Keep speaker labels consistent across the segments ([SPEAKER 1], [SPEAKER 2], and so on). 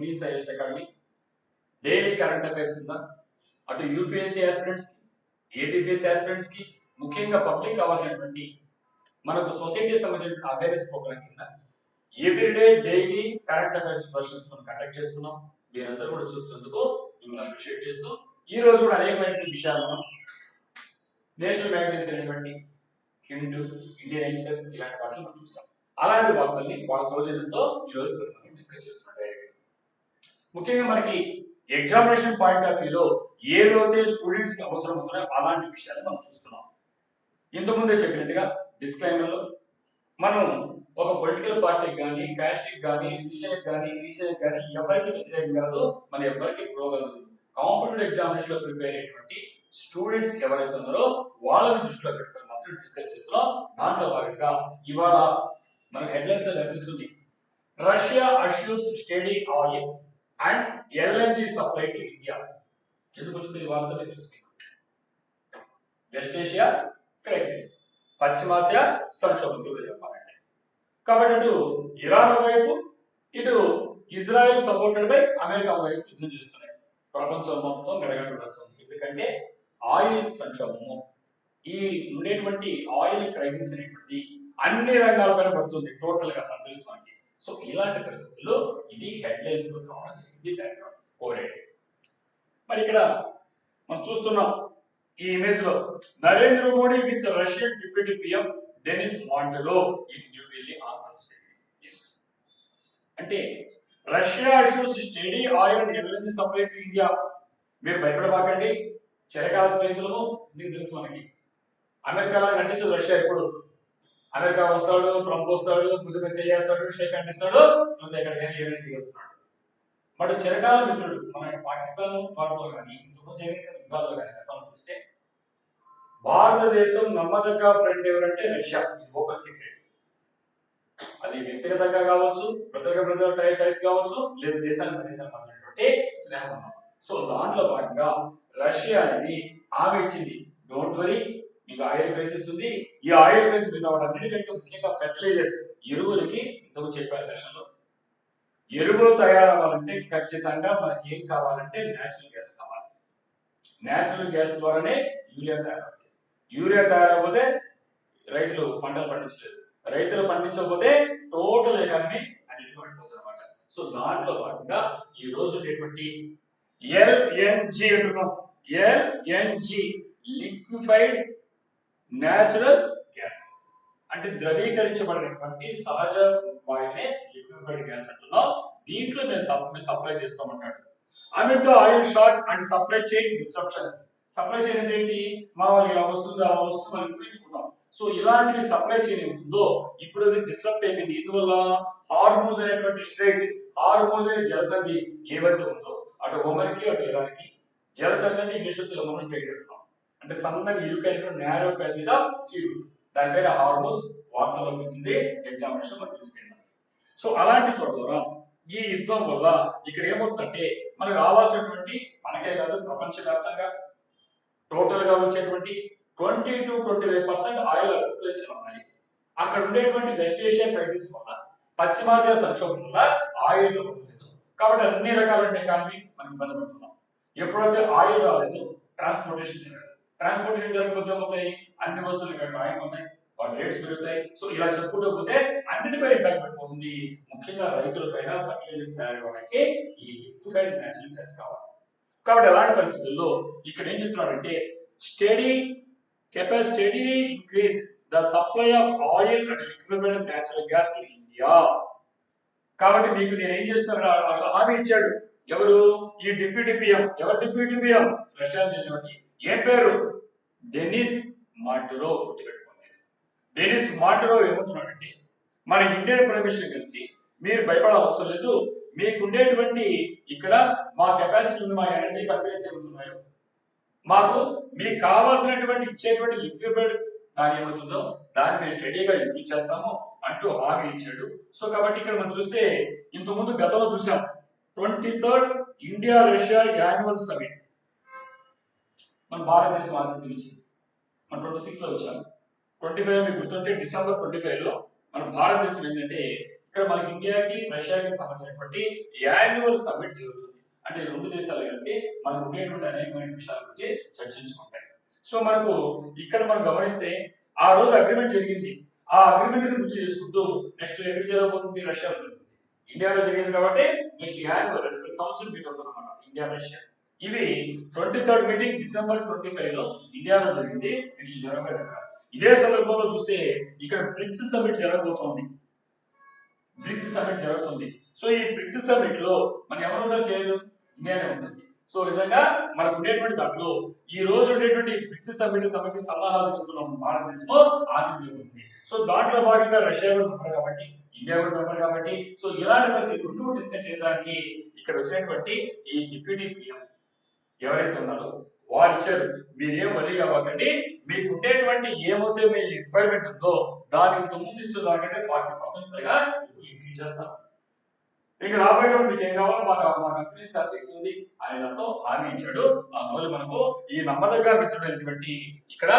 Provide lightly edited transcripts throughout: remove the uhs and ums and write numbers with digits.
[SPEAKER 1] English IAS academy daily current affairs కింద అటు UPSC aspirants కి ఏబిపిఎస్సీ ఆస్పిరెంట్స్ కి ముఖ్యంగా పబ్లిక్ కావాల్సినటువంటి మనకు సొసైటీకి సంబంధించిన అవేర్నెస్ ప్రోగ్రామ్ కింద everyday daily current affairs sessions మనం కండక్ట్ చేస్తున్నాం. మీరందరూ కూడా చూస్తున్నందుకు మిమ్మల్ని అప్రిషియేట్ చేస్తూ ఈ రోజు కూడా అనేకమైన విషయాలు మనం నేషనల్ మ్యాగజైన్స్ అయినటువంటి హిందూ, ఇండియన్ ఎక్స్ప్రెస్ ఇలాంటి వాటిని మనం చూసాం. అలాంటి వార్తల్ని వాళ్ళ సౌజన్యంతో ఈ రోజు మనం డిస్కస్ చేస్తున్నాం. ముఖ్యంగా మనకి ఎగ్జామినేషన్ పాయింట్ ఆఫ్ వ్యూలో ఏదైతే స్టూడెంట్స్ కి అవసరం అవుతున్నాయో అలాంటి విషయాలు మనం చూస్తున్నాం. ఇంతకుముందే చెప్పినట్టుగా డిస్క్లైమర్ లో మనం ఒక పొలిటికల్ పార్టీకి కానీ, కాస్ట్కి కానీ, రిలీజియన్ కానీ ఎవరికి వ్యతిరేకం కాదు, మన ఎవరికి ప్రో కాదు. కాంపిటేటివ్ ఎగ్జామినేషన్ లో ప్రిపేర్ అయ్యేటువంటి స్టూడెంట్స్ ఎవరైతే ఉన్నారో వాళ్ళని దృష్టిలో పెట్టుకొని మాత్రం డిస్కస్ చేస్తున్నాం. దాంట్లో భాగంగా ఇవాళ మనకు హెడ్లైన్స్ లో కనిపిస్తుంది, Russia assures steady oil and LNG supply to India. ఎందుకు వచ్చింది ఈ వార్త తెలుసు. వెస్ట్ ఏషియా క్రైసిస్, పశ్చిమాసియా సంక్షోభంతో చెప్పాలంటే. కాబట్టి అటు ఇరాన్ వైపు, ఇటు ఇజ్రాయెల్ సపోర్టెడ్ బై అమెరికా వైపు యుద్ధం చేస్తున్నాయి. ప్రపంచం మొత్తం గడగడబడుతుంది. ఎందుకంటే ఆయిల్ సంక్షోభము, ఈ ఉండేటువంటి ఆయిల్ క్రైసిస్ అనేటువంటిది అన్ని రంగాలపైన పడుతుంది టోటల్ గా తెలుసు మనకి. సో ఇలాంటి పరిస్థితుల్లో ఇది హెడ్లైన్స్ రావడం జరిగింది. బ్యాక్గ్రౌండ్ కోరేట్. మరి ఇక్కడ మనం చూస్తున్నాం ఈ ఇమేజ్ లో Narendra Modi with Russian deputy PM Denis Mantelo in New Delhi on Thursday. అంటే Russia assures steady oil and LNG supply to India. మీరు భయపడబాకండి, చిరకాల స్నేహితులము. మీకు తెలుసు మనకి అమెరికాలో నటించదు రష్యా. ఎప్పుడు అమెరికా వస్తాడు, ట్రంప్ వస్తాడు, భుజంగా చేస్తాడు, షేక్ హ్యాండ్ ఇస్తాడు, ఎక్కడికైనా ఏమైనా వెళ్తున్నాడు. బట్ చిరకాల మిత్రుడు మన పాకిస్తాన్ వారిలో కానీ, ఇంతకు జరిగిన యుద్ధాల్లో కానీ గతంలో చూస్తే భారతదేశం నమ్మదగ్గ ఫ్రెండ్ ఎవరంటే రష్యా. ఇది ఓపెన్ సీక్రెట్. అది వ్యక్తిగతంగా కావచ్చు, ప్రజల టైస్ కావచ్చు, లేదా దేశానికి మధ్యటువంటి స్నేహం. సో దాంట్లో భాగంగా రష్యా అనేది ఆమె ఇచ్చింది, డోంట్ వరీ, మీకు ఆయిల్ క్రైసిస్ ఉంది, ఈ ఆయిల్ క్రైసిస్ మీద అన్నిటికంటే ముఖ్యంగా ఫెర్టిలైజర్స్, ఎరువులకి ఇంతకు చెప్పారు సెషన్ లో. ఎరువులు తయారవ్వాలంటే ఖచ్చితంగా మనకి ఏం కావాలంటే నేచురల్ గ్యాస్ కావాలి. నేచురల్ గ్యాస్ ద్వారానే యూరియా తయారవుతుంది. యూరియా తయారవకపోతే రైతులు పంటలు పండించలేదు, రైతులు పండించకపోతే టోటల్ ఎకానమీ అన్నిటి పడిపోతుంది అనమాట. సో దాంట్లో భాగంగా ఈ రోజు ఉండేటువంటి ఎల్ఎన్జి అంటున్నాం. ఎల్ఎన్జి లిక్విఫైడ్ న్యాచురల్ గ్యాస్ అంటే ద్రవీకరించబడినటువంటి సహజ వాయువునే లిక్విఫైడ్ గ్యాస్ అంటున్నాం. దీంట్లో మేము సప్లై చేస్తామన్నాడు. America oil shock and supply chain disruptions. Supply chain అంటే ఏంటి? మా వాళ్ళు ఇలా వస్తుంది అలా వస్తుంది మనం ఊహించుకున్నాం. సో ఇలాంటివి సప్లై చైన్ ఏమవుతుందో ఇప్పుడు అది డిస్టర్బ్ అయిపోయింది. ఎందువల్ల? హార్మోజ్ అనేటువంటి స్ట్రైట్, హార్మోజ్ అనే జలసంధి ఏవైతే ఉందో అటు ఒమన్కి అటు ఇరాన్కి, జలసంధి అంటే ఇంగ్లీష్ మనం స్ట్రైట్ అంటున్నాం. అంటే సన్నగా ఇరుకైన నేరో ప్యాసేజ్ ఆఫ్ సీ. దాని పేరు హార్మోజ్. వార్తల్లో వచ్చింది, ఎగ్జామినేషన్ మనం తీసుకెళ్ళాం. సో అలాంటి చోట ద్వారా ఈ యుద్ధం వల్ల ఇక్కడ ఏమవుతుందంటే మనకు రావాల్సినటువంటి, మనకే కాదు ప్రపంచవ్యాప్తంగా టోటల్ గా వచ్చేటువంటి 20 to 25% ఆయిల్ అగ్రికల్చర్ ఉన్నాయి. అక్కడ ఉండేటువంటి వెస్ట్ ఏషియా క్రైసిస్ వల్ల, పశ్చిమాసియా సంక్షోభం వల్ల ఆయిల్ లేదు. కాబట్టి అన్ని రకాల ఎకానమీ మనం ఇబ్బంది పడుతున్నాం. ఎప్పుడైతే ఆయిల్ రాలేదు, ట్రాన్స్పోర్టేషన్ జరగదు. ట్రాన్స్పోర్టేషన్ జరగకపోతే ఏమవుతాయి? అన్ని వస్తువులు ఇక్కడ రాయమవుతాయి, వాటి రేట్స్ పెరుగుతాయి. సో ఇలా చెప్పుకుంటూ పోతే అన్నిటిపై ఇంపాక్ట్ పడిపోతుంది. ముఖ్యంగా రైతుల పైన ఫర్టిలైజర్స్ తయారవడానికి ఈ లిక్విఫైడ్ న్యాచురల్ గ్యాస్ కావాలి. కాబట్టి అలాంటి పరిస్థితుల్లో ఇక్కడ ఏం చెప్తున్నాడంటే study increase the supply of oil and liquefied natural gas to India. కాబట్టి మీకు నేను ఏం చేస్తున్నాను హామీ ఇచ్చాడు. ఎవరు? ఈ డిప్యూటీ పిఎం. ఎవరు డిప్యూటీ పిఎం? రష్యా చెందినటువంటి. ఏం పేరు? డెనిస్ మాంటెలో. గుర్తుపెట్టుకోండి. డెనిస్ మాంటెలో ఏమంటున్నాడంటే మన ఇండియన్ ప్రైమ్ మినిస్టర్ కలిసి మీరు భయపడవసరం లేదు, మీకుండేటువంటి ఇక్కడ మా కెపాసిటీ ఉంది, మా ఎనర్జీ కంపెనీస్ ఏమవుతున్నాయో మాకు మీకు కావాల్సినటువంటి ఇచ్చేటువంటి లిక్విఫైడ్ దాని ఏమవుతుందో దాన్ని మేము స్టడీగా ఇంక్రీజ్ చేస్తాము అంటూ హామీ ఇచ్చాడు. సో కాబట్టి ఇక్కడ మనం చూస్తే ఇంతకుముందు గతంలో చూసాం 23rd India Russia annual summit మన భారతదేశం ఆతిథ్యం. మనం 26 లో వచ్చాం. 25 మీకు గుర్తుంటే డిసెంబర్ 25 లో మన భారతదేశం ఏంటంటే ఇక్కడ మనకి ఇండియాకి రష్యాకి సంబంధించినటువంటి యాన్యువల్ సమ్మిట్ జరుగుతుంది. అంటే రెండు దేశాలు కలిసి మనకు ఉండేటువంటి అనేకమైన విషయాల గురించి చర్చించుకుంటాయి. సో మనకు ఇక్కడ మనం గమనిస్తే ఆ రోజు అగ్రిమెంట్ జరిగింది. ఆ అగ్రిమెంట్ గురించి చేసుకుంటూ నెక్స్ట్ ఎక్కడ జరగబోతుంది, రష్యా జరుగుతుంది. ఇండియాలో జరిగింది కాబట్టి నెక్స్ట్ యాన్యువల్ ప్రతి సంవత్సరం మీట్ అవుతుంది అన్నమాట ఇండియా రష్యా. ఇవి 23rd మీటింగ్ December 25 లో ఇండియాలో జరిగింది. నెక్స్ట్ జరగబోయేది అక్కడ. ఇదే సందర్భంలో చూస్తే ఇక్కడ బ్రిక్స్ సమ్మిట్ జరగబోతోంది. బ్రిక్స్ సమ్మిట్ జరుగుతుంది. సో ఈ బ్రిక్స్ సమ్మిట్ లో మనం ఎవరు ఉంటారు చేయదు, ఇండియానే ఉంటుంది. సో ఈ విధంగా మనకు ఉండేటువంటి దాంట్లో ఈ రోజు ఉండేటువంటి బ్రిక్స్ సమ్మిట్ సంబంధించి సలహాలు ఇస్తున్నాం భారతదేశం ఆతిథ్యం ఉంది. సో దాంట్లో భాగంగా రష్యా కూడా మెంబర్ కాబట్టి, ఇండియా కూడా మెంబర్ కాబట్టి, సో ఇలాంటి పరిస్థితి రెండు డిస్కస్ చేయడానికి ఇక్కడ వచ్చినటువంటి ఈ డిప్యూటీ పిఎం ఎవరైతే ఉన్నారో వారు ఇచ్చారు, మీరేం వరి కావకండి, మీకు ఉండేటువంటి ఏమైతే మీ రిక్వైర్మెంట్ ఉందో దానికి ఇంతకుముందు ఇస్తున్న దానికంటే 40% పైగా ఇంక్రీజ్ చేస్తాం. ఇక రాబోయేటప్పుడు మీకు ఏం కావాలో మా కంపెనీస్ శక్తి ఉంది ఆయన దాంతో హామీ ఇచ్చాడు. అందువల్ల మనకు ఈ నమ్మదగ్గ మిత్రుడైనటువంటి ఇక్కడ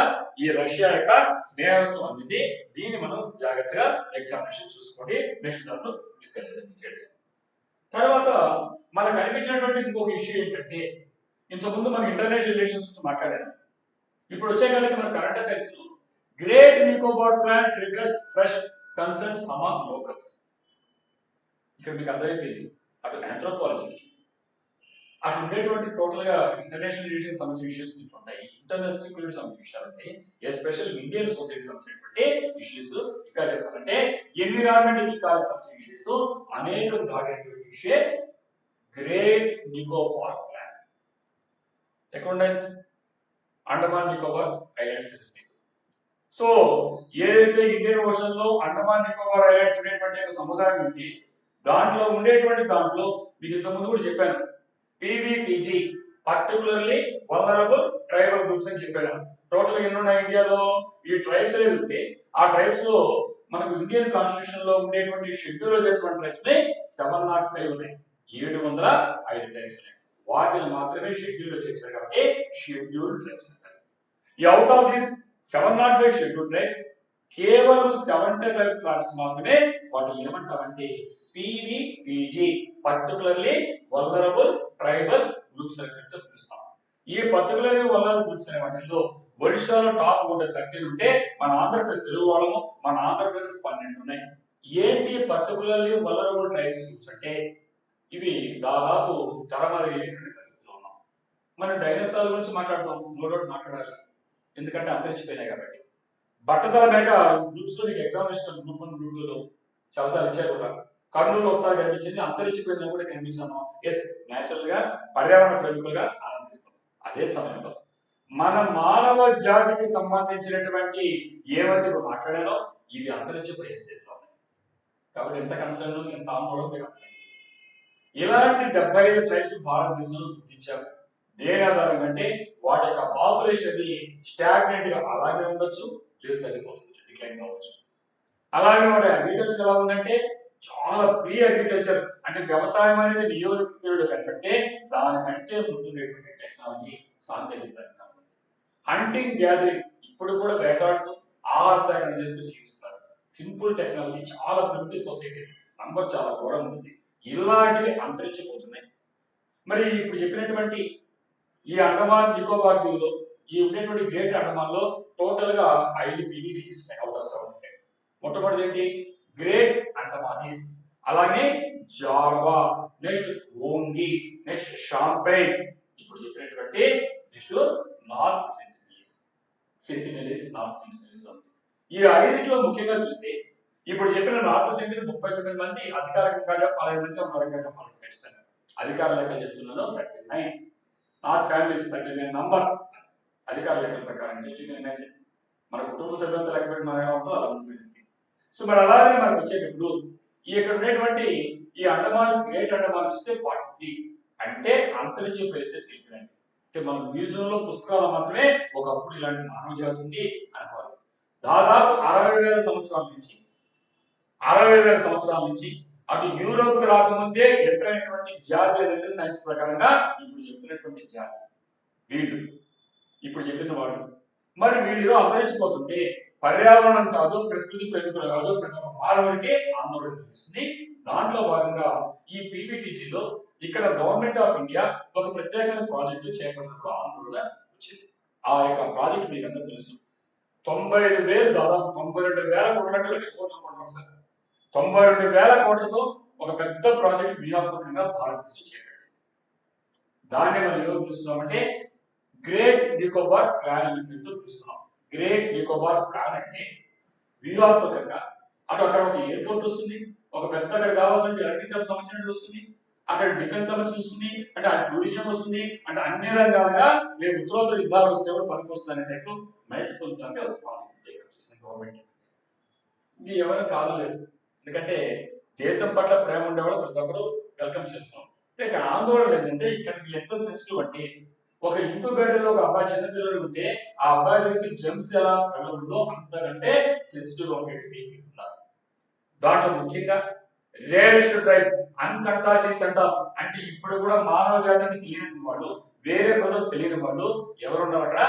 [SPEAKER 1] ఈ రష్యా యొక్క స్నేహస్తం అందింది. దీన్ని మనం జాగ్రత్తగా ఎగ్జామినేషన్ చూసుకోండి. నెక్స్ట్ దాంట్లో డిస్కస్ చేద్దాం. తర్వాత మనకు కనిపించినటువంటి ఇంకొక ఇష్యూ ఏంటంటే, ఇంతకుముందు మనం ఇంటర్నేషనల్ రిలేషన్స్ గురించి మాట్లాడాను. ఇప్పుడు వచ్చే కనుక మన కరెంట్ అఫైర్స్ లో great Nicobar plan triggers fresh concerns among locals. ఇక్కడ మీకు అర్థమైపోయింది, అటు ఆంథ్రోపాలజీకి అటు ఉండేటువంటి టోటల్ గా ఇంటర్నేషనల్ రిలేషన్ సంబంధించిన ఇష్యూస్ ఉంటాయి, ఇంటర్నల్ సెక్యూరిటీ సంబంధించిన విషయాలు ఉంటాయి, ఎస్పెషల్ ఇండియన్ సొసైటీ సంబంధించినటువంటి ఇష్యూస్. ఇంకా చెప్పాలంటే ఎన్విరాన్మెంట్ ఈకాలజీ సంబంధించిన ఇష్యూస్ అనేక దాగేటువంటి ఇష్యూ గ్రేట్ నికోబార్ ప్లాన్. ఎక్కడ ఉన్నాయి? అండమాన్ నికోబార్ ఐలాండ్స్ తెలుసు. సో ఏదైతే ఇండియన్ ఓషన్ లో అండమాన్ నికోబార్ ఐలాండ్స్ ఉండేటువంటి సముదాయం ఉంది, దాంట్లో ఉండేటువంటి దాంట్లో మీకు ఇంతకుముందు కూడా చెప్పాను, PVTG particularly vulnerable tribal groups అని చెప్పాను. టోటల్ ఎన్ని ఉన్నాయి ఇండియాలో? ఈ ట్రైబ్స్ అనేది ఉంటే ఆ ట్రైబ్స్ లో మనకు ఇండియన్ కాన్స్టిట్యూషన్ లో ఉండేటువంటి షెడ్యూల్ లో చేసిన ట్రైబ్స్ 705 ఉన్నాయి, 705 ట్రైబ్స్ ఉన్నాయి. వాటిని మాత్రమే షెడ్యూల్ లో చేశారు కాబట్టి షెడ్యూల్ ట్రైబ్స్ అంటారు. ఈ out of this 705 schedule tribes కేవలం 75 ట్రైబ్స్ మాత్రమే వాటిని ఏమంటారంటే PVTG particularly vulnerable tribal groups అని పిలుస్తాం. ఈ పర్టికులర్లీ వల్నరబుల్ గ్రూప్స్ అనే వాటిల్లో ఒడిశాలో టాప్ 13 ఉంటే మన ఆంధ్రప్రదేశ్ తెలుగు వాళ్ళము మన ఆంధ్రప్రదేశ్ 12 ఉన్నాయి. ఏంటి పర్టికులర్లీ వల్నరబుల్ ట్రైబ్స్ గ్రూప్స్ అంటే, ఇవి దాదాపు తరమరిగేటువంటి పరిస్థితిలో ఉన్నాం. మనం డైనోసార్ గురించి మాట్లాడతాం, నో డౌట్ మాట్లాడాలి, ఎందుకంటే అంతరించిపోయినాయి కాబట్టి. బట్టతల మేక గ్రూప్స్ లో మీకు ఎగ్జామినేషన్ గ్రూప్ 1 గ్రూప్ 2 లో చాలాసార్లు ఇచ్చారు కూడా. కర్నూలు ఒకసారి కనిపించింది, అంతరించిపోయింది కూడా కనిపించాము. ఎస్, న్యాచురల్ గా పర్యావరణ ప్రేమికులుగా ఆనందిస్తాం. అదే సమయంలో మన మానవ జాతికి సంబంధించినటువంటి ఏవైతే ఇప్పుడు మాట్లాడానో ఇది అంతరించిపోయే స్థితిలో ఉన్నాయి. కాబట్టి ఎంత కన్సర్న్, ఎంత ఆందోళన మీకు అర్థమైంది. ఇలాంటి 75 ట్రైబ్స్ భారతదేశంలో గుర్తించారు. దేని ఆధారంగా అంటే వాటి యొక్క పాపులేషన్ అది స్టాగ్నెంట్ గా అలాగే ఉండొచ్చు, లేదు తగ్గిపోవచ్చు, డిక్లైన్ కావచ్చు. అలాగే వాటి అగ్రికల్చర్ ఎలా ఉందంటే చాలా ప్రీ అగ్రికల్చర్, అంటే వ్యవసాయం అనేది నియోజిత పీరియడ్ కనిపెడితే దానికంటే ముందున్నటువంటి టెక్నాలజీ సాంకేతిక హంటింగ్ గ్యాదరింగ్ ఇప్పుడు కూడా వేటాడుతూ ఆహార సేకరణ చేస్తూ జీవిస్తారు. సింపుల్ టెక్నాలజీ, చాలా ప్రిమిటివ్ సొసైటీస్, నంబర్ చాలా ఘోరంగా ఉంది. ఇలాంటివి అంతరించిపోతున్నాయి. మరి ఇప్పుడు చెప్పినటువంటి ఈ అండమాన్ నికోబార్ దీవులో ఈ ఉండేటువంటి గ్రేట్ అండమాన్ లో టోటల్ గా 5 పీవీటీస్ అవుట్ ఆఫ్ 7. మొట్టమొదటి ఏంటి? గ్రేట్ అండమానీస్, అలాగే జావా, నెక్స్ట్ ఓంగి, నెక్స్ట్ షాంపైన్, ఇప్పుడు చెప్పినటువంటి next north Sentinelese north Sentinelese. ఈ 5లో ముఖ్యంగా చూస్తే ఇప్పుడు చెప్పిన నార్త్ సెంటినెల్ 39 మంది అధికారికంగా 15 మంది అధికారికంగా చెప్పాలి. ఖచ్చితంగా అధికార లెక్కలు చెప్తున్నాను 39, నాట్ ఫ్యామిలీస్ 39 నంబర్ అధికార లెక్కల ప్రకారం. జస్ట్ ఇమాజిన్ మన కుటుంబ సభ్యులతో లెక్క పెట్టి మన ఎలా ఉంటుందో అలా ఉంటుంది. సో మరి అలాగే మనకు వచ్చేటప్పుడు ఈ ఇక్కడ ఉండేటువంటి ఈ అండమాన్స్ గ్రేట్ అండమాన్స్ 43 అంటే అంతరించిపోయే స్టేజ్కి వెళ్ళిపోయాయి. అంటే మన మ్యూజియంలో పుస్తకాలు మాత్రమే ఒకప్పుడు ఇలాంటి మానవ జాతి ఉంది అనుకోవాలి. దాదాపు 60,000 సంవత్సరాల నుంచి అటు యూరోప్ కి రాకముందే ఎంటైనటువంటి జాతి ఏదంటే సైన్స్ ప్రకారంగా ఇప్పుడు చెప్తున్నటువంటి జాతి వీళ్ళు, ఇప్పుడు చెప్పిన వాళ్ళు. మరి వీళ్ళు అంతరించిపోతుంటే పర్యావరణం కాదు, ప్రకృతి ప్రేమికులు కాదు, ప్రతి ఒక్క మానవుడికి ఆందోళన కలిగిస్తుంది. దాంట్లో భాగంగా ఈ పీపీటీజీలో ఇక్కడ గవర్నమెంట్ ఆఫ్ ఇండియా ఒక ప్రత్యేకమైన ప్రాజెక్టు చేపట్టినప్పుడు ఆందోళన వచ్చింది. ఆ యొక్క ప్రాజెక్ట్ మీకు అందరూ తెలుసు. 95,000 దాదాపు 92,000 కోట్ల అంటే లక్ష కోట్ల కోట్ల 92,000 కోట్లతో ఒక పెద్ద ప్రాజెక్ట్ వ్యూహాత్మకంగా భారతదేశం చేపట్టింది. దాన్ని మనం ఏమో పిలుస్తున్నామంటే గ్రేట్ నికోబార్ ప్లాన్ అని పేరుతో పిలుస్తున్నాం. గ్రేట్ నికోబార్ ప్లాన్ అంటే వ్యూహాత్మకంగా అక్కడ ఒక ఎయిర్పోర్ట్ వస్తుంది, ఒక పెద్ద అక్కడ కావాల్సిన ఎలక్ట్రిసిటీ సంబంధించినట్టు వస్తుంది, అక్కడ డిఫెన్స్ సంబంధించి వస్తుంది, అంటే ఆ టూరిజం వస్తుంది, అంటే అన్ని రంగాలుగా రేపు ఉత్తరోత్తర యుద్ధాలు వస్తే కూడా పనికి వస్తుంది టైప్లో మల్టిపుల్ గవర్నమెంట్. ఇది ఎవరు కాదలేదు, ఎందుకంటే దేశం పట్ల ప్రేమ ఉండేవాళ్ళు ప్రతి ఒక్కరు వెల్కమ్ చేస్తాం. ఇక్కడ ఆందోళన ఏంటంటే ఇక్కడ ఎంత సెన్సిటివ్ అంటే ఒక ఇంక్యుబేటర్ లో ఒక అబ్బాయి చిన్న పిల్లలు ఉంటే ఆ అబ్బాయి దగ్గరికి జెమ్స్ ఎలా వెళ్ళకూడదో అంతకంటే సెన్సిటివ్ గా ఉండేది ఉన్నారు. దాంట్లో ముఖ్యంగా రేరెస్ట్ ట్రైబ్ అన్కంటాజీస్ అంటాం, అంటే ఇప్పుడు కూడా మానవ జాతిని తెలియని వాళ్ళు, వేరే ప్రజలు తెలియని వాళ్ళు ఎవరున్నారు అక్కడ?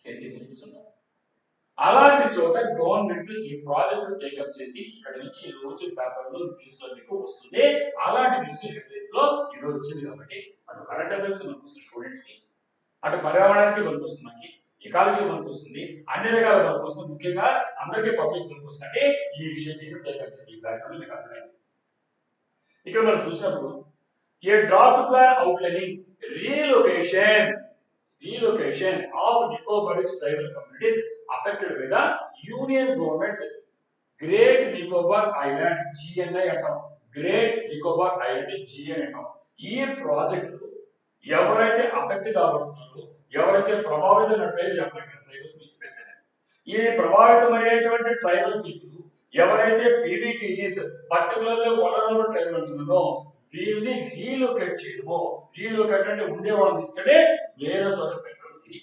[SPEAKER 1] సెంటినెల్స్ ఉన్నారు. అలాంటి చోట గవర్నమెంట్ ఈ ప్రాజెక్ట్ టేకప్ చేసి ఇక్కడ నుంచి రోజు పేపర్లో న్యూస్ లో మీకు వస్తుంది. అలాంటి న్యూస్ హెడ్లైన్స్ లో ఈ రోజు వచ్చింది కాబట్టి అటు కరెంట్ అఫైర్స్ మనకు స్టూడెంట్స్ కి, అటు పర్యావరణానికి పనికొస్తుంది, మనకి ఎకాలజీ పనికొస్తుంది, అన్ని రకాల పనికొస్తుంది, ముఖ్యంగా అందరికీ పబ్లిక్ పనికొస్తుంది. అంటే ఈ విషయం టేకప్ చేసి ఈ బ్యాక్గ్రౌండ్ మీకు అర్థమైంది. ఇక్కడ మనం చూసినప్పుడు a draft plan outlining relocation of Nicobarese tribal communities affected by the Union Government's Great Nicobar Island GNI అంటాం. గ్రేట్ నికోబార్ ఐలాండ్ GNI అంటాం. ఈ ప్రాజెక్ట్ ఎవరైతే అఫెక్ట్ కాబడుతున్నారో, ఎవరైతే ప్రభావితమైన ట్రైబల్స్ చెప్పేసారు, ఈ ప్రభావితమయ్యేటువంటి ట్రైబల్ పీపుల్ ఎవరైతే పీవీటీజీస్ పర్టికులర్లీ వనరుల ట్రైబల్ అంటున్నారో వీళ్ళని రీలొకేట్ చేయడము. రీలొకేట్ అంటే ఉండేవాళ్ళని తీసుకెళ్ళి వేరే చోట పెట్టడం. ఇది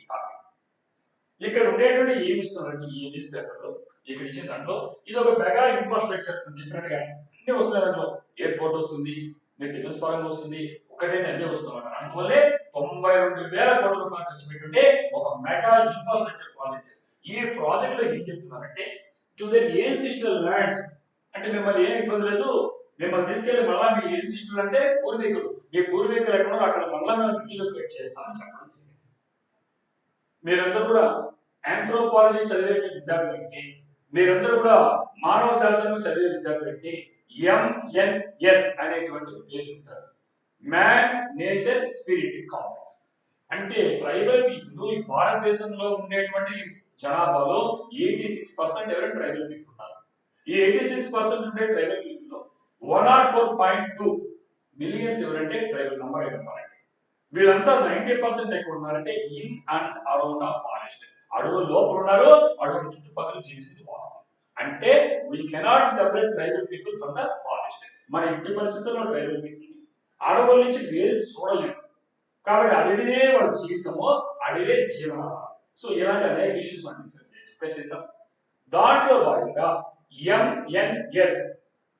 [SPEAKER 1] ఇక్కడ ఉండేటువంటి ఏమి ఇస్తున్నారంటే ఈ న్యూస్ పేపర్లో ఇక్కడ ఇచ్చిన దాంట్లో ఇది ఒక మెగా ఇన్ఫ్రాస్ట్రక్చర్ చెప్పినట్టుగా అన్ని వస్తున్నాయి. దాంట్లో ఎయిర్పోర్ట్ వస్తుంది, మీకు డిఫెన్స్ ఫారం వస్తుంది, ఒకటే అన్ని వస్తున్నాయి. అందువల్లే 92,000 కోట్ల రూపాయలు ఖర్చు పెట్టుంటే ఒక మెగా ఇన్ఫ్రాస్ట్రక్చర్ ప్రాజెక్ట్. ఈ ప్రాజెక్ట్ లో ఏం చెప్తున్నారంటే టు ద ఏన్సిస్టల్ ల్యాండ్స్, అంటే మిమ్మల్ని ఏం ఇబ్బంది లేదు, మిమ్మల్ని తీసుకెళ్లి మళ్ళా మీ ఏన్సిస్టల్ అంటే పూర్వీకులు, మీ పూర్వీకులు ఎక్కడ అక్కడ మళ్ళా మేము రీలొకేట్ చేస్తామని చెప్పడం జరిగింది. మీరందరూ కూడా ఆంథ్రోపాలజీ చదివే విద్యార్థులకి, మీరందరూ కూడా మానవ శాస్త్రం చదివే విద్యార్థులకి MNS అనేటువంటి పేరు ఉంటారు. Man nature spirit complex. అంటే ట్రైబల్ పీపుల్ ఈ భారతదేశంలో ఉండేటువంటి జనాభాలో 86% ఎవరైనా ట్రైబల్ పీపుల్ ఉన్నారు. ఈ 86% ఉండే ట్రైబల్ పీపుల్ లో 104.2 మిలియన్స్ ఎవరంటే ట్రైబల్ నంబర్ చెప్పాలంటే వీళ్ళంతా 90% ఎక్కడ ఉన్నారంటే in and around of forest. అడవుల లోపల ఉన్నారు, అడవుల చుట్టుపక్కల జీవిస్తుంది వాస్తవం. అంటే we cannot separate tribal people from the forest. మన ఇంటి పరిస్థితుల్లో ట్రైబల్ పీపుల్ అడవుల నుంచి వేరు చూడలేము. కాబట్టి అడవే వాళ్ళ జీవితము, అడవే జీవనాధారం. సో ఇలాంటి అనేక ఇష్యూస్ మనం డిస్కస్ చేసాం. దాంట్లో భాగంగా MNS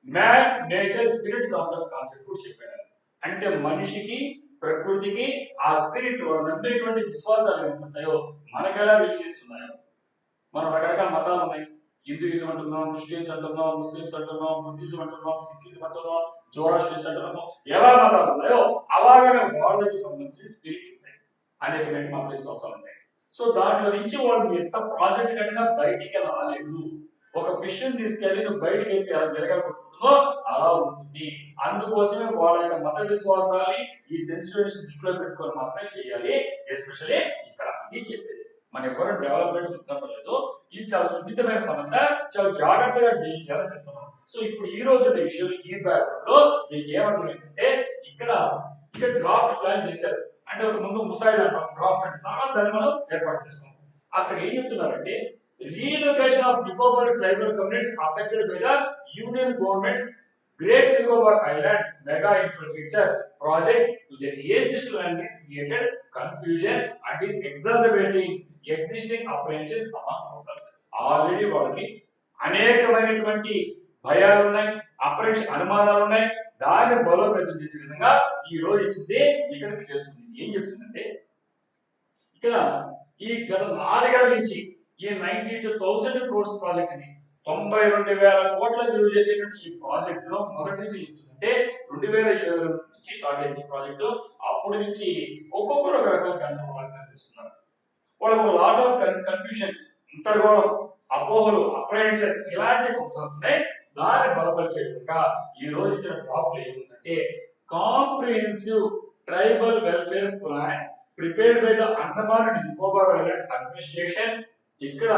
[SPEAKER 1] man nature spirit complex concept కూడా చెప్పారు. అంటే మనిషికి, ప్రకృతికి, ఆ స్పిరిట్ నమ్మేటువంటి విశ్వాసాలు ఏమిటంటాయో, మనకెలా రిలీజియన్స్ ఉన్నాయో, మన రకరకాల మతాలు ఉన్నాయి. హిందూయిజం అంటున్నాం, క్రిస్టియన్స్ అంటున్నాం, ముస్లిమ్స్ అంటున్నాం, బుద్ధిజం అంటున్నాం, సిక్కిజం అంటున్నాం, జోరాస్ట్రియన్స్ అంటున్నాం, ఎలా మతాలు ఉన్నాయో అలాగనే వాళ్ళకి సంబంధించి స్పిరిట్ ఉంటాయి, అనేకమైన మన విశ్వాసాలు ఉంటాయి. సో దాంట్లో నుంచి వాళ్ళు ఎంత ప్రాజెక్ట్ కట్టినా బయటికి రాలేదు. ఒక ఫిష్ ని తీసుకెళ్లి నువ్వు బయటకు వేస్తే ఎలా జరగకుంటుందో అలా ఉంటుంది. అందుకోసమే వాళ్ళ యొక్క మత విశ్వాసాన్ని ఈ సెన్సిటివిటీస్ దృష్టిలో పెట్టుకొని మాత్రమే చేయాలి. ఎస్పెషల్లీ ఇక్కడ అది చెప్పేది మన ఎవరు డెవలప్మెంట్ గుర్తపడలేదు. ఇది చాలా సున్నితమైన సమస్య, చాలా జాగ్రత్తగా డీల్ చేయాలని చెప్తున్నాం. సో ఇప్పుడు ఈ రోజు ఇష్యూ ఈ బ్యాక్గ్రౌండ్ లో మీకు ఏమర్థమైందంటే ఇక్కడ డ్రాఫ్ట్ ప్లాన్ చేశారు. అంటే ఒక ముందు ముసాయిదా అంటాం, డ్రాఫ్ట్ అంటే దాన్ని మనం ఏర్పాటు చేస్తాం. అక్కడ ఏం చెప్తున్నారంటే relocation of Nicobar tribal communities affected by the Union Government's Great Nicobar Island mega infrastructure project to the ancestral land is created confusion and is exacerbating existing apprehensions among locals. Already వాళ్ళకి అనేకమైనటువంటి భయాలు ఉన్నాయి, apprehension అనుమానాలు ఉన్నాయి. దాన్ని బలోపేతం చేసే విధంగా ఈ రోజు ఇచ్చింది ఇక్కడ చేస్తుంది. ఏం చెప్తుందంటే ఇక్కడ ఈ గత 4 ఏళ్ల నుంచి ఈ 92,000 crores ప్రాజెక్ట్ ని 92,000 కోట్ల విలువ చేసేటువంటి ఈ ప్రాజెక్ట్ లో మొదటి నుంచి చెప్తుందంటే 2020 నుంచి స్టార్ట్ అయింది ప్రాజెక్టు. అప్పటి నుంచి ఒక్కొక్కరు ఒక రకమైన గందరగోళాలు కనిపిస్తున్నారు. వాళ్ళకు లాట్ ఆఫ్ కన్ఫ్యూజన్, గందరగోళం, అపోహలు, అప్రహెన్షన్స్ ఇలాంటి కొనసాగుతున్నాయి. దాన్ని బలపరిచే విధంగా ఈ రోజు ఇచ్చిన డ్రాఫ్ట్ ఏముందంటే comprehensive tribal welfare plan prepared by the Andaman and Nicobar islands administration. ఇక్కడ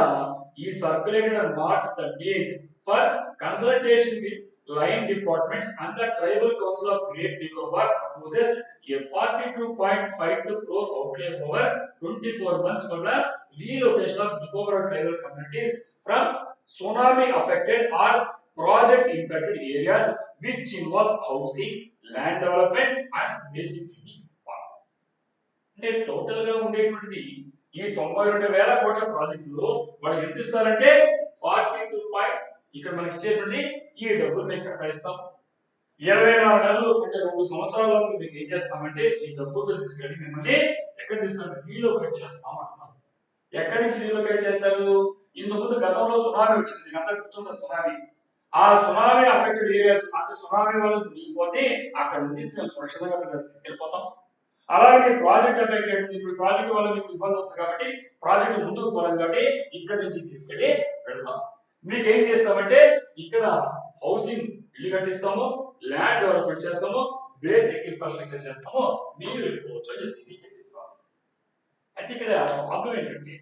[SPEAKER 1] ఈ circulated on March 13th for consultation with line departments and the tribal council of Great Nicobar proposes a 42.52 crore outlay over 24 months for the relocation of Nicobar tribal communities from tsunami affected or project impacted areas which involves housing, land development and basic needs. అంటే total గా ఉండేటువంటిది ఈ 92,000 కోట్ల ప్రాజెక్టులో వాళ్ళు ఎంత ఇస్తారంటే 42. ఇక్కడ మనకి ఇచ్చేటువంటి ఈ డబ్బులు మేము కేటాయిస్తాం. 24 నెలలు అంటే 2 సంవత్సరాల వరకు మీకు ఏం చేస్తామంటే ఈ డబ్బులు తీసుకెళ్ళి మిమ్మల్ని ఎక్కడ తీస్తాం, రీలోకేట్ చేస్తాం అంటున్నాం. ఎక్కడి నుంచి రీలోకేట్ చేస్తారు? ఇంతకుముందు గతంలో సునామీ వచ్చింది, అంతా గుర్తుందా సునామీ? ఆ సునామీ అఫెక్టెడ్ ఏరియాస్ అంటే సునామీ వల్ల దిగిపోతే అక్కడ నుంచి మేము సురక్షితంగా తీసుకెళ్ళిపోతాం. అలాగే ప్రాజెక్ట్ ఎఫెక్టెడ్, ఇప్పుడు ప్రాజెక్ట్ వల్ల మీకు ఇబ్బంది అవుతుంది కాబట్టి ప్రాజెక్ట్ ముందుకు పోలేదు కాబట్టి ఇక్కడ నుంచి తీసుకెళ్ళి పెడతాం. మీకు ఏం చేస్తామంటే ఇక్కడ హౌసింగ్ ఇల్లు కట్టిస్తాము, ల్యాండ్ డెవలప్మెంట్ చేస్తాము, బేసిక్ ఇన్ఫ్రాస్ట్రక్చర్ చేస్తాము, మీరు వెళ్ళిపోవచ్చు అని చెప్పింది. అయితే ఇక్కడ ప్రాబ్లం ఏంటంటే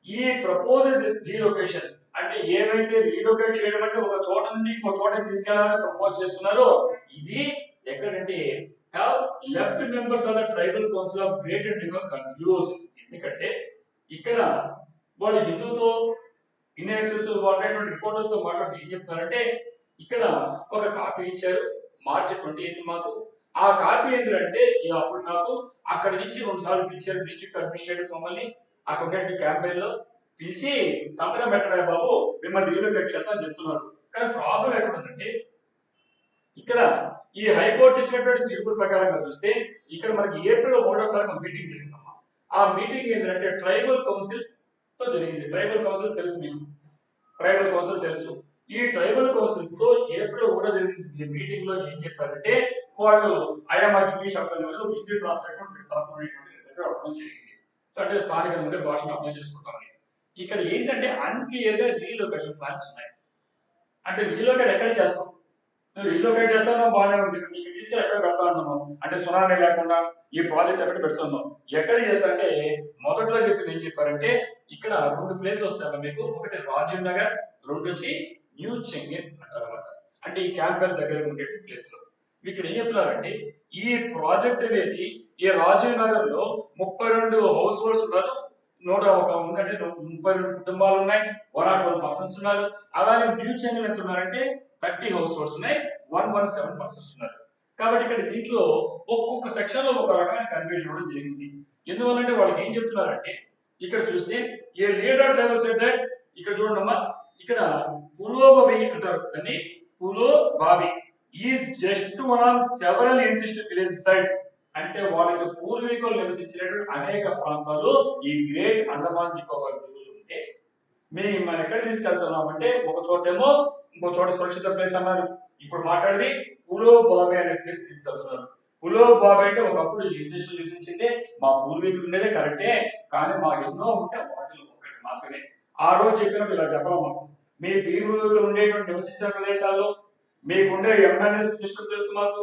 [SPEAKER 1] ఈ ప్రపోజ్డ్ రీలొకేషన్ అంటే ఏవైతే రీలొకేట్ చేయడం అంటే ఒక చోట నుండి ఇంకో చోటకి తీసుకెళ్లాలని ప్రపోజ్ చేస్తున్నారో ఇది ఎక్కడంటే have left members of the tribal council of Greater Nicobar confused. ఎందుకంటే ఇక్కడ వాళ్ళు హిందూతో ఇన్ఎక్సెసివ్ వాడేటువంటి రిపోర్టర్స్ తో మాట్లాడితే ఏం చెప్తారంటే ఇక్కడ ఒక కాపీ ఇచ్చారు March 28 మాకు. ఆ కాపీ ఏంటంటే అప్పుడు నాకు అక్కడ నుంచి 2 సార్లు పిలిచారు డిస్ట్రిక్ట్ అడ్మినిస్ట్రేటర్స్ మమ్మల్ని అక్కడ ఉండే క్యాంపెయిన్ లో పిలిచి సంతకం పెట్టడా బాబు మిమ్మల్ని రీలొకేట్ చేస్తా అని చెప్తున్నారు. కానీ ప్రాబ్లం ఎక్కడ ఉందంటే ఇక్కడ ఈ హైకోర్టు ఇచ్చినటువంటి తీర్పు ప్రకారంగా చూస్తే ఇక్కడ మనకి April 3వ తారీఖు మీటింగ్ జరిగిందమ్మా. ఆ మీటింగ్ ఏంటంటే ట్రైబల్ కౌన్సిల్ తో జరిగింది. ట్రైబల్ కౌన్సిల్స్ తెలుసు మీకు, ట్రైబల్ కౌన్సిల్ తెలుసు. ఈ ట్రైబల్ కౌన్సిల్స్ తో April 1న జరిగిన మీటింగ్ లో ఏం చెప్పారంటే వాళ్ళు ఆయా మాకు ఇంగ్లీష్ అర్థం కాదు, హిందీ ట్రాన్స్లేట్ అర్థం జరిగింది. సో అంటే స్థానికంగా ఉండే భాషను అర్థం చేసుకుంటామని. ఇక్కడ ఏంటంటే అన్క్లియర్ గా రీలొకేషన్ ప్లాన్స్ ఉన్నాయి. అంటే రీలొకేట్ ఎక్కడ చేస్తాం, నువ్వు రీలొకేట్ చేస్తానో బాగానే ఉంది, నీకు తీసుకెళ్ళి ఎక్కడ పెడతా ఉంటున్నావు అంటే సునామీ లేకుండా ఈ ప్రాజెక్ట్ ఎక్కడ పెడుతున్నావు, ఎక్కడ చేస్తారంటే మొదట్లో చెప్పింది ఏం చెప్పారంటే ఇక్కడ 2 ప్లేస్ వస్తాయి మీకు. ఒకటి రాజీవ్ నగర్, 2 వచ్చి న్యూ చెంగిన్ అంటారు అన్నమాట. అంటే ఈ క్యాంపెయిన్ దగ్గర ఉండే ప్లేస్ లో ఇక్కడ ఏం చెప్తున్నారంటే ఈ ప్రాజెక్ట్ అనేది ఈ రాజీవ్ నగర్ లో 32 హౌస్ హోల్డ్స్ ఉన్నారు, 32 కుటుంబాలు ఉన్నాయి, 101 పర్సన్స్ ఉన్నారు. అలాగే న్యూ చెంగిన్ ఎంత ఉన్నారంటే 30 హౌస్ హోల్డ్స్ ఉన్నాయి, 117 పర్సన్స్ ఉన్నారు. కాబట్టి ఇక్కడ దీంట్లో ఒక్కొక్క సెక్షన్ లో ఒక రకమైన కన్ఫ్యూజన్ అవడం జరిగింది. ఎందువల్లంటే వాళ్ళకి ఏం చెప్తున్నారంటే ఇక్కడ చూస్తే a leader tribal said that ఇక్కడ చూడండమ్మా, ఇక్కడ పులోబావి అంటారు దాన్ని, Pulobabi is just one of several ancestral village sites. అంటే వాళ్ళకి పూర్వీకులు నివసించినటువంటి అనేక ప్రాంతాలు ఈ గ్రేట్ అండమాన్ నికోబార్ దీవులు ఉంటే మనం ఎక్కడ తీసుకెళ్తున్నాం అంటే ఒక చోటేమో ఇంకో చోట సురక్షిత ప్లేస్ అన్నారు. ఇప్పుడు మాట్లాడేది పులోబావి అనే ప్లేస్ తీసుకెళ్తున్నారు. పులోబావి అంటే ఒకప్పుడు ఎన్సిస్టర్ నివసించింది, మా పూర్వీకులు ఉండేదే కరెక్టే, కానీ మా ఎన్నో ఉంటే వాటిలో ఒకటి మాత్రమే. ఆ రోజు చెప్పినప్పుడు ఇలా చెప్పడం మాకు మీ పూర్వీకులు ఉండేటువంటి నివసించిన ప్రదేశాల్లో మీకుండే ఎంఎన్ఎస్ సిస్టమ్ తెలుసు మాకు,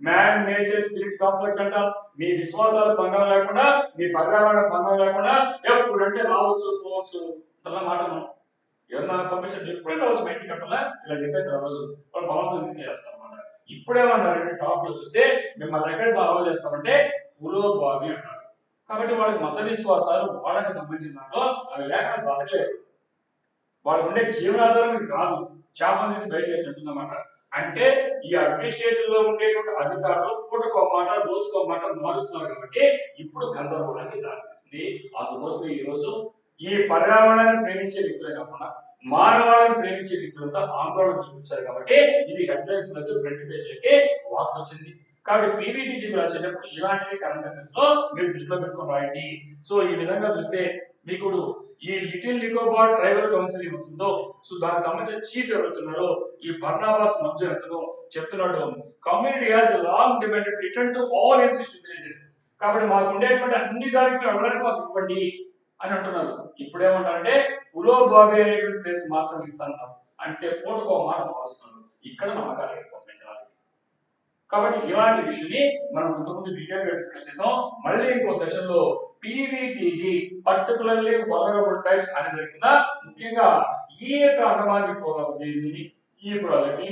[SPEAKER 1] మ్యాన్ నేచర్ స్పిరిట్ కాంప్లెక్స్ అంటాం. మీ విశ్వాసాల భంగం లేకుండా, మీ పర్యావరణ భంగం లేకుండా ఎప్పుడంటే రావచ్చు పోవచ్చు అలా మాట. మనం ఏమన్నా పర్మిషన్ ఎప్పుడే రావచ్చు మా ఇంటికి అంటలా ఇలా చెప్పేసి ఆ రోజు వాళ్ళు బలవంతం తీసుకెళ్ళేస్తాం అన్నమాట. ఇప్పుడేమన్నారంటే టాప్ లో చూస్తే మిమ్మల్ని ఎక్కడ అలవ చేస్తామంటే పులోబావి అంటారు. కాబట్టి వాళ్ళకి మత విశ్వాసాలు వాళ్ళకి సంబంధించిన దాంట్లో అవి లేకుండా బతకలేరు. వాళ్ళకు ఉండే జీవనాధారం ఇది కాదు, చేపలు తీసి బయట వేసినట్టుందన్నమాట. అంటే ఈ అడ్మినిస్ట్రేషన్ లో ఉండేటువంటి అధికారులు పూటకో మాట రోజుకో మాట మారుస్తున్నారు కాబట్టి ఇప్పుడు గందరగోళానికి దారితీస్తుంది. అందుకోసం ఈ రోజు ఈ పర్యావరణాన్ని ప్రేమించే వ్యక్తులే కాకుండా మానవాళిని ప్రేమించే వ్యక్తులంతా ఆందోళన చూపించారు కాబట్టి ఇది హెడ్లైన్స్ లకు ఫ్రంట్ పేజ్లకి వార్త వచ్చింది. కాబట్టి పీవీటీజీ రాసేటప్పుడు ఇలాంటివి కరెంట్ అఫైర్స్ లో మీరు దృష్టిలో పెట్టుకొని రాయండి. సో ఈ విధంగా చూస్తే మీకు ఈ లిటిల్ నికోబార్ ట్రైబల్ కౌన్సిల్ ఏమవుతుందో సో దానికి సంబంధించిన చీఫ్ ఎవరుతున్నారో ఈ బర్నాబాస్ మంజు అతను చెప్తున్నాడు, community has long demanded return to all insistent villages. కాబట్టి మాకు ఉండేటువంటి అన్ని దానికి వెళ్ళడానికి మాకు ఇవ్వండి అని అంటున్నారు. ఇప్పుడు ఏమంటారంటే పులోబాబి అనేటువంటి ప్లేస్ మాత్రం ఇస్తాను అంటే పూటకో మాట మారుస్తున్నారు. ఇక్కడ నమ్మకాలు అయిపోతున్నాయి జనాలకి. కాబట్టి ఇలాంటి విషయాన్ని మనం ఇంతకుముందు డీటెయిల్ గా డిస్కస్ చేసాం. మళ్ళీ ఇంకో సెషన్ లో పీవీటీజీ పర్టికులర్లీ వల్నరబుల్ టైప్స్ అనేది కింద ముఖ్యంగా ఈ యొక్క అండమాన్ ప్రోగ్రామ్ ఈ ప్రాజెక్ట్ ని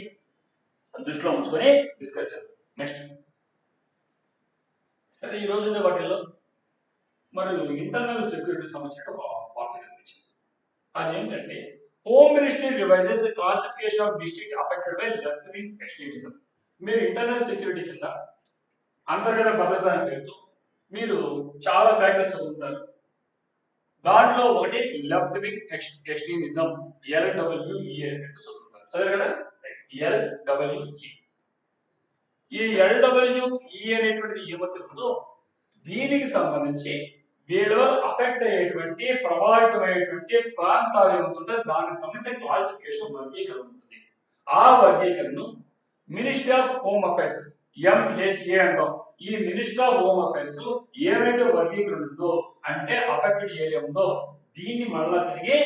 [SPEAKER 1] దృష్టిలో ఉంచుకొని డిస్కస్ చేద్దాం. నెక్స్ట్ సరే, ఈ రోజు ఉండే వాటిల్లో మరి ఇంటర్నల్ సెక్యూరిటీ సంబంధించిన ఒక వార్త కనిపించింది. అదేంటంటే home ministry revises classification of district affected by left wing extremism. మీరు ఇంటర్నల్ సెక్యూరిటీ కింద అంతర్గత భద్రత అనే పేరుతో మీరు చాలా ఫ్యాక్టర్స్ చదువుతారు. దాంట్లో ఒకటి లెఫ్ట్ వింగ్ ఎక్స్ట్రీమిజం, LWE అనే పేరుతో చదువుతారు. చదివారు కదా, LWE. ఈ LWE అనేటువంటిది ఏమవుతుందో దీనికి సంబంధించి వీళ్ళు అఫెక్ట్ అయ్యేటువంటి ప్రభావితమయ్యేటువంటి ప్రాంతాలు ఏమవుతుంటే దానికి సంబంధించిన క్లాసిఫికేషన్ వర్గీకరణ ఉంటుంది. ఆ వర్గీకరణను ministry of home affairs MHA అంటాం. ఈ మినిస్ట్రీ ఆఫ్ హోమ్ అఫైర్స్ ఏమైతే వర్గీకరణ ఉందో అంటే అఫెక్టెడ్ ఏరియా ఉందో దీన్ని మళ్ళా తిరిగి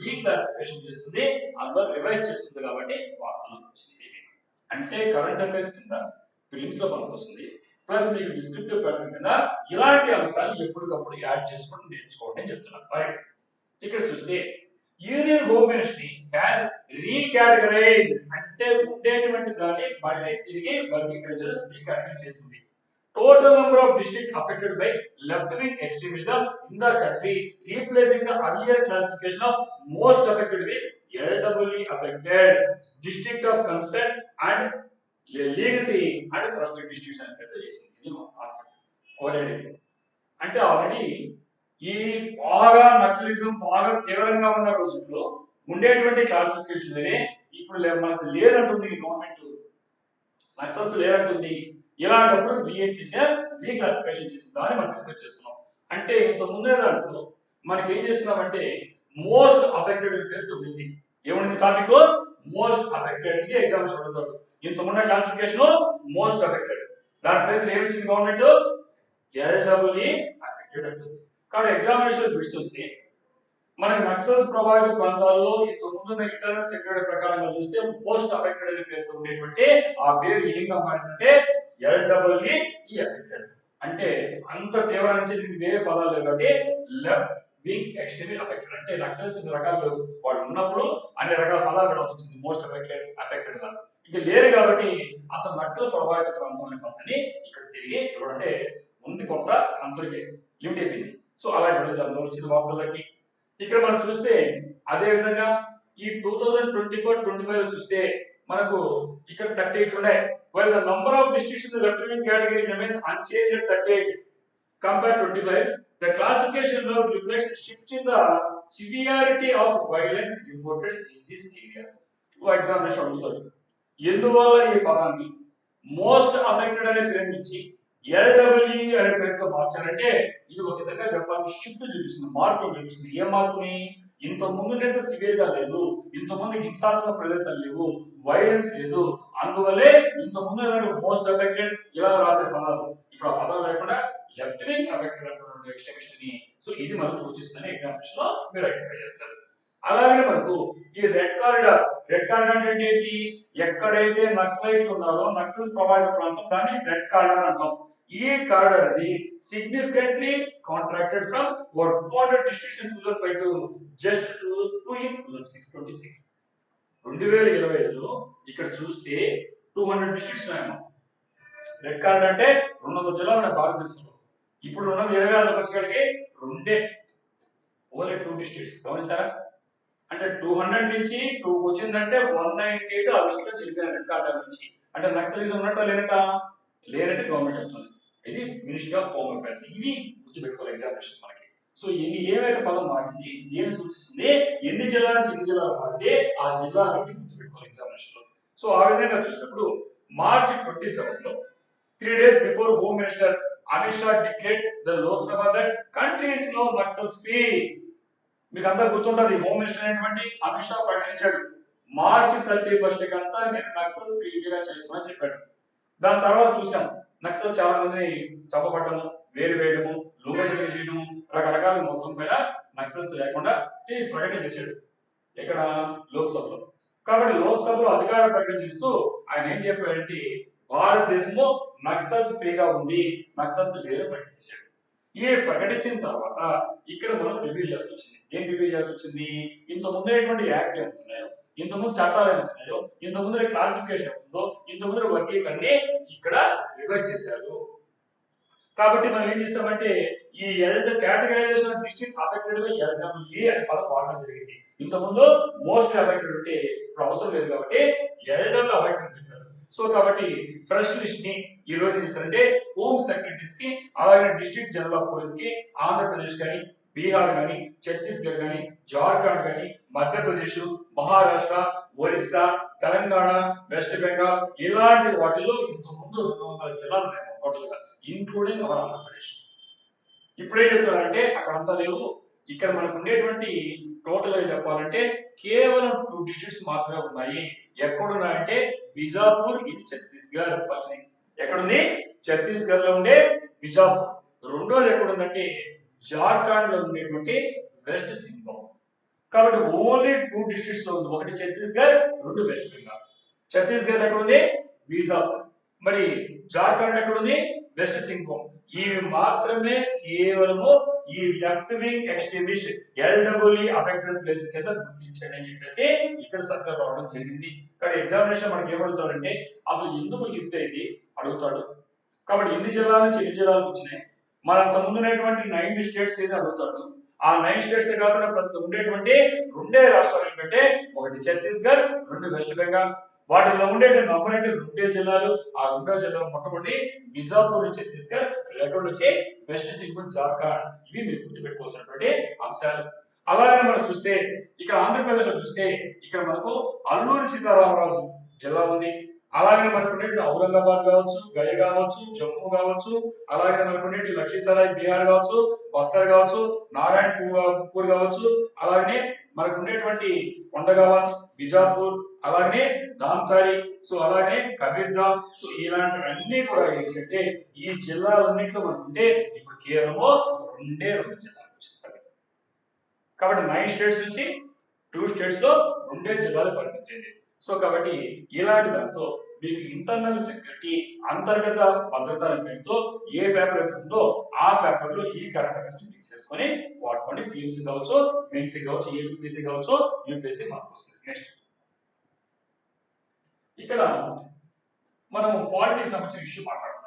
[SPEAKER 1] రీక్లాసిఫికేషన్ చేస్తుంది, అందులో రివైజ్ చేస్తుంది. కాబట్టి వార్తలు వచ్చింది అంటే కరెంట్ అఫైర్స్ కింద ఫిలిమ్స్ లో పనికొస్తుంది. ప్లస్ మీకు డిస్క్రిప్టివ్ ప్యాటర్న్ కింద ఇలాంటి అంశాలు ఎప్పటికప్పుడు యాడ్ చేసుకొని నేర్చుకోండి అని చెప్తున్నారు. రైట్, ఇక్కడ చూస్తే యూనియన్ హోమ్ మినిస్ట్రీ హ్యాస్ రీకేటగరైజ్ అంటే ఉండేటువంటి దాన్ని మళ్ళీ తిరిగి రీకేటగరైజ్ చేసింది. Total number of districts affected by left-wing extremism in the country, replacing the earlier classification of most affected with LWE affected, district of concern and legacy and trusted districts అని పెద్ద చేసింది. ఇది కాన్సెప్ట్ కోరేది అంటే ఆల్రెడీ ఈ బాగా naxalism బాగా తీవ్రంగా ఉన్న రోజుల్లో ఉండేటువంటి క్లాసిఫికేషన్ ఇప్పుడు మనకు లేదంటుంది గవర్నమెంట్, నక్సల్స్ లేదంటుంది. ఇలాంటప్పుడు రీక్లాసిఫికేషన్ చేస్తుందా అని మనం డిస్కస్ చేస్తున్నాం. అంటే ఇంత ముందే దాంట్లో మనకి ఏం చేస్తున్నామంటే మోస్ట్ అఫెక్టెడ్ పేరుతో ఉంది. ఏముంది టాపిక్? Most affected. ఇది ఎగ్జామ్స్ అడుగుతాడు. ఇంత ముందు క్లాసిఫికేషన్ మోస్ట్ అఫెక్టెడ్, దాని ప్లేస్ ఏమిచ్చింది గవర్నమెంట్? LWE అఫెక్టెడ్ అంటుంది. కాబట్టి ఎగ్జామినేషన్ బిట్స్ వస్తే మనకి నక్సల్స్ ప్రభావిత ప్రాంతాల్లో ఇంత ముందున్న ఇంటర్నల్ సెక్యూరిటీ ప్రకారంగా చూస్తే మోస్ట్ అఫెక్టెడ్ అనే పేరుతో ఉండేటువంటి ఆ పేరు ఏంగా మారిందంటే LWE అఫెక్టెడ్. అంటే అంత తీవ్ర నుంచి వేరే పదాలు లేవు కాబట్టి లెఫ్ట్ వింగ్ ఎక్స్ట్రీమ్లీ అఫెక్టెడ్. అంటే నక్సల్స్ ఇన్ని రకాలు వాళ్ళు ఉన్నప్పుడు అన్ని రకాల పదాలు పెట్టాల్సి వచ్చింది మోస్ట్ అఫెక్టెడ్ గా. ఇక లేరు కాబట్టి అసలు నక్సల్ ప్రభావిత ప్రాంతం అనే పదాన్ని ఇక్కడ తిరిగి ఇవ్వడంటే ముందు కొంత అంతరికి లిమిట్ అయిపోయింది. సో అలా ఇవ్వడం అందులో వచ్చిన వార్తలకి ఇక్కడ మనం చూస్తే అదే విధంగా ఈ 2024-25 లో చూస్తే మనకు ఇక్కడ 38 ఉన్నాయి. While the number of districts in the left wing category remains unchanged at 38 compared to 25, the classification now reflects a shift in the severity of violence reported in these areas. For example, అడుగుతారు ఎందువల్ల ఈ పదాన్ని most affected అనే పేరు నుంచి LWE అనే పేరుతో మార్చారంటే ఇది ఒక విధంగా చెప్పాలి షిఫ్ట్ చూపిస్తుంది, మార్పు చూపిస్తుంది. ఏ మార్పుని? ఇంత ముందు సివియర్ గా లేదు, ఇంత ముందు హింసాత్మక ప్రదేశాలు లేవు, వైలెన్స్ లేదు, అందువల్లే ఇంత ముందు మోస్ట్ అఫెక్టెడ్ ఇలా రాసే పదాలు ఇప్పుడు ఆ పదాలు లేకుండా లెఫ్ట్ వింగ్ అఫెక్టెడ్ అంటున్న ఎక్స్ట్రీమిస్ట్ ని. సో ఇది మనం సూచిస్తుందని ఎగ్జామినేషన్ లో మీరు ఐడెంటిఫై చేస్తారు. అలాగే మనకు ఈ రెడ్ కారిడార్ అంటే ఏంటి? ఎక్కడైతే నక్సలైట్లు ఉన్నారో నక్సల్ ప్రభావిత ప్రాంతం దాన్ని రెడ్ కారిడార్ అంటాం. ఈ కారిడార్ అది significantly contracted from 200 districts in 2005 to just 2 in 2026. 2025లో ఇక్కడ చూస్తే 200 districts ఉన్నాయమ్మా. రెడ్ కారిడార్ అంటే 200 జిల్లాలు ఉన్నాయి భారతదేశంలో. ఇప్పుడు ఉన్నది 26 వచ్చేసరికి ఓన్లీ 2 districts. గమనించారా? అంటే 200 నుంచి 2 వచ్చిందంటే 198 ఆ లిస్ట్ లో చెల్లిపోయిన రెడ్ కారిడార్ నుంచి. అంటే నక్సలిజం ఉన్నట్టు లేనట్టు గవర్నమెంట్ చెప్తుంది. ఇది మినిస్ట్రీ ఆఫ్ హోమ్ అఫైర్స్. ఇది గుర్తుపెట్టుకోవాలి ఎగ్జామినేషన్ మనకి. సో ఏవైతే పదం మారింది దేని సూచిస్తుంది, ఎన్ని జిల్లాల నుంచి ఎన్ని జిల్లాలు మారింది ఆ జిల్లాలని గుర్తుపెట్టుకోవాలి ఎగ్జామినేషన్ లో. సో ఆ విధంగా చూసినప్పుడు మార్చి 27 లో 3 days before home minister Amit Shah declared the Lok Sabha that country is now Naxals free. మీకు అందరు గుర్తుంటది, హోమ్ మినిస్టర్ అయినటువంటి అమిత్ షా ప్రకటించాడు మార్చి 31 కంతా నేను నక్సల్స్ ఫ్రీగా చేస్తున్నా చెప్పాడు. దాని తర్వాత చూసాం నక్సల్ చాలా మందిని చంపబడ్డము, వేరు వేయడము, లోపలికి చేయడము, రకరకాల మొత్తం పైన నక్సల్స్ లేకుండా ప్రకటన చేశాడు ఇక్కడ లోక్సభలో. కాబట్టి లోక్సభలో అధికార ప్రకటన చేస్తూ ఆయన ఏం చెప్పాడంటే భారతదేశంలో నక్సల్స్ ఫ్రీగా ఉంది, నక్సల్స్ వేరే ప్రకటించాడు. ఈ ప్రకటించిన తర్వాత ఇక్కడ మనం రివ్యూ చేయాల్సి వచ్చింది. ఏం రివ్యూ చేయాల్సి వచ్చింది? ఇంత ముందైనటువంటి యాక్ట్ ఏముంటున్నాయో, ఇంత ముందు చట్టాలు ఏముంటున్నాయో, ఇంత ముందర క్లాసిఫికేషన్ ఉందో, ఇంత ముందర వర్గీకరణని ఇక్కడ రివైజ్ చేశారు. కాబట్టి మనం ఏం చేస్తామంటే ఈ categorisation of district affected by LWE అని పదం వాడడం జరిగింది. ఇంతకుముందు మోస్ట్ అఫెక్టెడ్ ఉంటే ఇప్పుడు అవసరం లేదు కాబట్టి ఎల్డబ్ల్యూ అఫెక్టెడ్ చెప్పారు. సో కాబట్టి ఫ్రెష్ లిస్ట్ ని ఈ రోజు చేస్తారంటే హోమ్ సెక్రటరీస్ కి, అలాగే డిస్ట్రిక్ట్ జనరల్ ఆఫ్ పోలీస్ కి ఆంధ్రప్రదేశ్ కానీ, బీహార్ కానీ, ఛత్తీస్గఢ్ కానీ, జార్ఖండ్ కానీ, మధ్యప్రదేశ్, మహారాష్ట్ర, ఒరిస్సా, తెలంగాణ, వెస్ట్ బెంగాల్ ఇలాంటి వాటిలో ఇంతకుముందు 200 జిల్లాలు ఉన్నాయి టోటల్ గా, ఇంక్లూడింగ్ అవర్ ఆంధ్రప్రదేశ్. ఇప్పుడే చెప్తున్నారంటే అక్కడంతా లేవు. ఇక్కడ మనకు ఉండేటువంటి టోటల్ గా చెప్పాలంటే కేవలం 2 డిస్ట్రిక్ట్స్ మాత్రమే ఉన్నాయి. ఎక్కడున్నాయంటే బిజాపూర్ ఇన్ ఛత్తీస్గఢ్. ఫస్ట్ ఎక్కడుంది? ఛత్తీస్గఢ్ లో ఉండే బిజాపూర్. రెండోది ఎక్కడుందంటే జార్ఖండ్ లో ఉండేటువంటి వెస్ట్ సింగం. కాబట్టి ఓన్లీ 2 డిస్ట్రిక్ట్స్ లో ఉంది. ఒకటి ఛత్తీస్గఢ్, రెండు వెస్ట్ బెంగాల్. ఛత్తీస్గఢ్ ఎక్కడుంది? బిజాపూర్. మరి జార్ఖండ్ ఎక్కడుంది? వెస్ట్ సింగం. ఇవి మాత్రమే కేవలము ఈ left wing extremist LWE affected place కింద గుర్తించండి అని చెప్పేసి ఇక్కడ సర్కార్ రావడం జరిగింది. కానీ ఎగ్జామినేషన్ మనకి ఏమడుగుతాడంటే అసలు ఎందుకు షిఫ్ట్ అయింది అడుగుతాడు. కాబట్టి ఎన్ని జిల్లాల నుంచి ఎన్ని జిల్లాలకు వచ్చినాయి, మన అంత ముందున్నటువంటి 9 స్టేట్స్ ఏది అడుగుతాడు. ఆ 9 స్టేట్స్ కాకుండా ప్రస్తుతం ఉండేటువంటి 2 రాష్ట్రాలు ఏంటంటే ఒకటి ఛత్తీస్గఢ్, రెండు వెస్ట్ బెంగాల్. వాటిలో ఉండే నంబర్ అంటే 2 జిల్లాలు. ఆ 2 జిల్లాలు మొట్టమొదటి బిజాపూర్ నుంచి ఛత్తీస్గఢ్, రెండోది వచ్చి వెస్ట్ సింగం జార్ఖండ్. ఇవి మీరు గుర్తుపెట్టుకోవాల్సినటువంటి అంశాలు. అలాగే మనం చూస్తే ఇక్కడ ఆంధ్రప్రదేశ్ లో చూస్తే ఇక్కడ మనకు అల్లూరి సీతారామరాజు జిల్లా ఉంది. అలాగే మనకు ఉండేటువంటి ఔరంగాబాద్ కావచ్చు, గయ కావచ్చు, జమ్మూ కావచ్చు, అలాగే మనకు ఉండేటువంటి లఖీసరాయ్ బీహార్ కావచ్చు, బస్తర్ కావచ్చు, నారాయణపూర్ కావచ్చు, అలాగే మనకు ఉండేటువంటి కొండగావన్ బిజాపూర్, అలాగే దాంతారి, సో అలాగే కబీర్ధామ్, సో ఇలాంటివన్నీ కూడా ఏంటంటే ఈ జిల్లాలన్నింటిలో మనకు ఉంటే ఇప్పుడు కేవలము 2 జిల్లాలు వచ్చాయి. కాబట్టి 9 స్టేట్స్ నుంచి 2 స్టేట్స్ లో 2 జిల్లాలు పరిమితమైంది. సో కాబట్టి ఇలాంటి దాంతో మీకు ఇంటర్నల్ సెక్యూరిటీ అంతర్గత భద్రత పేరుతో ఏ పేపర్ అయితే ఉందో ఆ పేపర్ లో ఈ కరెంట్ అఫైర్స్ మిక్స్ చేసుకొని వాడుకోండి. పిఎంసీ కావచ్చు, మెయిన్సీ కావచ్చు, ఏపీసీ కావచ్చు, యూపీఎస్సీ మనకు వస్తుంది. నెక్స్ట్ ఇక్కడ మనం పాలిటిక్స్ సంబంధించిన ఇష్యూ మాట్లాడుతున్నాం.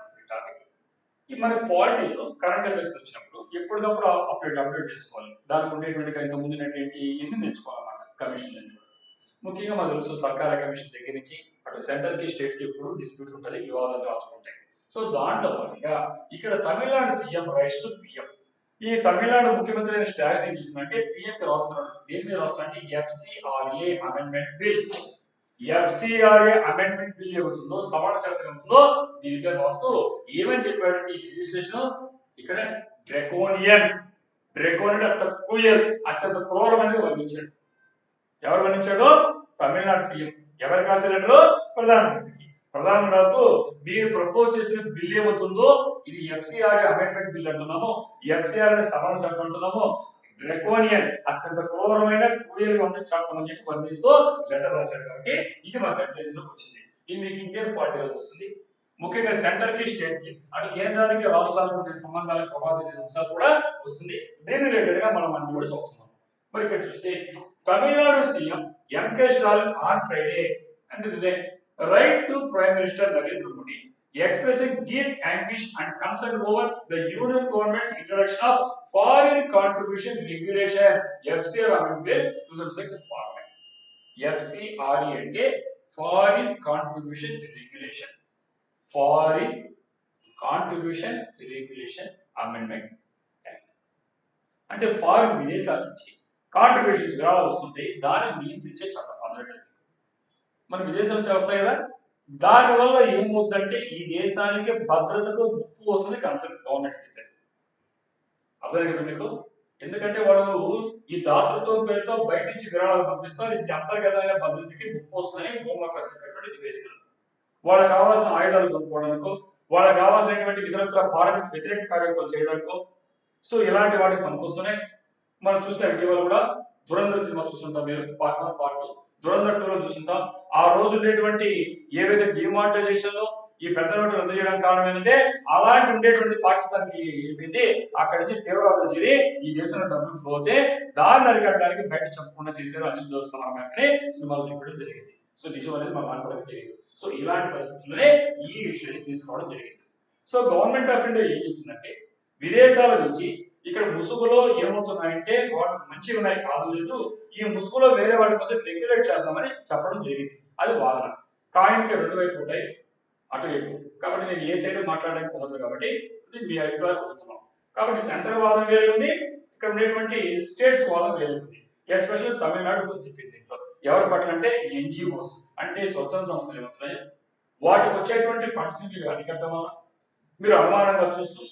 [SPEAKER 1] ఈ మన పాలిటీలో కరెంట్ అఫైర్స్ వచ్చినప్పుడు ఎప్పటికప్పుడు అప్డేట్ చేసుకోవాలి. దానికి ఉండేటువంటి ఇంత ముందున్నటువంటి ఎన్ని నేర్చుకోవాలన్నమాట కమిషన్ అన్ని. ముఖ్యంగా మనకు తెలుసు సర్కార కమిషన్ దగ్గర నుంచి అటు సెంట్రల్ కి స్టేట్ కి ఎప్పుడు డిస్ప్యూట్ ఉంటుంది, వివాదాలు రాచుకుంటాయి. సో దాంట్లో భాగంగా ఇక్కడ Tamil Nadu CM rights to PM. ఈ తమిళనాడు ముఖ్యమంత్రి అయిన స్టాలిన్ ఏం చేస్తున్నారంటే పిఎం కి రాస్తున్నాడు. దేని మీద రాస్తున్నారంటే FCRA amendment bill. FCRA amendment bill ఏమవుతుందో సవరణ చట్టం ఉందో దీని మీద రాస్తూ ఏమని చెప్పాడంటే ఈ లెజిస్లేషన్ ఇక్కడ డ్రెకోనియన్ అత్యంత క్రూరమైనది వర్ణించాడు. ఎవరు వర్ణించాడో తమిళనాడు సీఎం. ఎవరికి రాశాడు? ప్రధానమంత్రికి. ప్రధానమంత్రి రాస్తూ మీరు ప్రపోజ్ చేసిన బిల్ ఏమవుతుందో ఇది ఎఫ్సిఆర్ఏ అమెండ్మెంట్ బిల్ అంటున్నాము, ఎఫ్సిఆర్ఏ సవరణ చట్టం అంటున్నాము, డ్రెకోనియన్ అత్యంత క్రూరమైన చట్టం అని చెప్పి వర్ణిస్తూ లెటర్ రాశాడు. కాబట్టి ఇది మన అడ్వైజ్లోకి వచ్చింది. ఇది మీకు ఇండియన్ పార్టీలో వస్తుంది. ముఖ్యంగా సెంటర్ కి స్టేట్ కి అటు కేంద్రానికి రాష్ట్రాలకు సంబంధాలకు ప్రభావిత అంశాలు కూడా వస్తుంది. దీని రిలేటెడ్ గా మనం అన్ని కూడా చదువుతున్నాం. మరి ఇక్కడ చూస్తే Tamil Nadu CM MK Stalin on Friday and the right to Prime Minister Narendra Modi expressing deep anguish and concern over the Union government's introduction of Foreign Contribution Regulation FCR Amendment Bill 2006 in Parliament. FCRE అంటే Foreign Contribution Regulation. Foreign Contribution Regulation Amendment Act. అంటే foreign విదేశాల నుంచి contributions విరాళాలు వస్తుంటాయి, దాన్ని నియంత్రించే చట్టం. మన విదేశాల నుంచి వస్తాయి కదా, దానివల్ల ఏమవుతుందంటే ఈ దేశానికి భద్రతకు ముప్పు వస్తుంది కన్సర్న్ గవర్నమెంట్. అర్థమైంది మీకు? ఎందుకంటే వాళ్ళు ఈ దాతృత్వం పేరుతో బయట నుంచి విరాళాలు పంపిస్తారు. ఇది అంతర్గతమైన భద్రతకి ముప్పు వస్తుందని హోంవర్క్ వచ్చినటువంటి నివేదికలు. వాళ్ళకి కావాల్సిన ఆయుధాలు కొనుక్కోవడానికో, వాళ్ళకి కావాల్సినటువంటి ఇతరత్ర భారత వ్యతిరేక కార్యక్రమాలు చేయడానికో, సో ఇలాంటి వాటికి పనికొస్తున్నాయి. మనం చూసాం ఇటీవల కూడా దురంధర్ సినిమా చూస్తుంటాం, మీరు పార్ట్ 1 పార్ట్ 2. దురంధర్ 2 లో చూస్తుంటాం. ఆ రోజు ఉండేటువంటి ఏవైతే డిమానిటైజేషన్ లో ఈ పెద్ద నోట్లు రద్దు చేయడానికి కారణం ఏంటంటే అలాంటి ఉండేటువంటి పాకిస్తాన్ కి వెళ్ళిపోయింది. అక్కడి నుంచి తీవ్రవాదం చేరి ఈ దేశంలో డబ్బులు ఫ్లో అవుతే దాన్ని అరికట్టడానికి బయట చెప్పకుండా చేశారు అత్యుత దూర సమావేశాన్ని సినిమాలు చూపించడం జరిగింది. సో నిజం అనేది మన అనుకోవడం తెలియదు. సో ఇలాంటి పరిస్థితుల్లోనే ఈ విషయాన్ని తీసుకోవడం జరిగింది. సో గవర్నమెంట్ ఆఫ్ ఇండియా ఏం చెప్తుందంటే విదేశాల నుంచి ఇక్కడ ముసుగులో ఏమవుతున్నాయంటే వాడు మంచిగా ఉన్నాయి కాదు లేదు, ఈ ముసుగులో వేరే వాడి కోసం రెగ్యులేట్ చేద్దామని చెప్పడం జరిగింది. అది వాదన. కాయిన్కి రెండు వైపు ఉంటాయి, అటువైపు. కాబట్టి నేను ఏ సైడ్ మాట్లాడడానికి కుదరదు కాబట్టి ఇది మీ అభిప్రాయం కోరుతున్నాం. కాబట్టి సెంట్రల్ వాదన వేరే ఉంది, ఇక్కడ ఉండేటువంటి స్టేట్స్ వాదన వేరే ఉంది. ఎస్పెషల్లీ తమిళనాడు గురించి చెప్పింది దీంట్లో. ఎవరి పట్ల అంటే ఎన్జిఓస్ అంటే స్వచ్ఛంద సంస్థలు ఏమవుతున్నాయి, వాటికి వచ్చేటువంటి ఫండ్స్ అరికట్టడం వల్ల మీరు అనుమానంగా చూస్తూ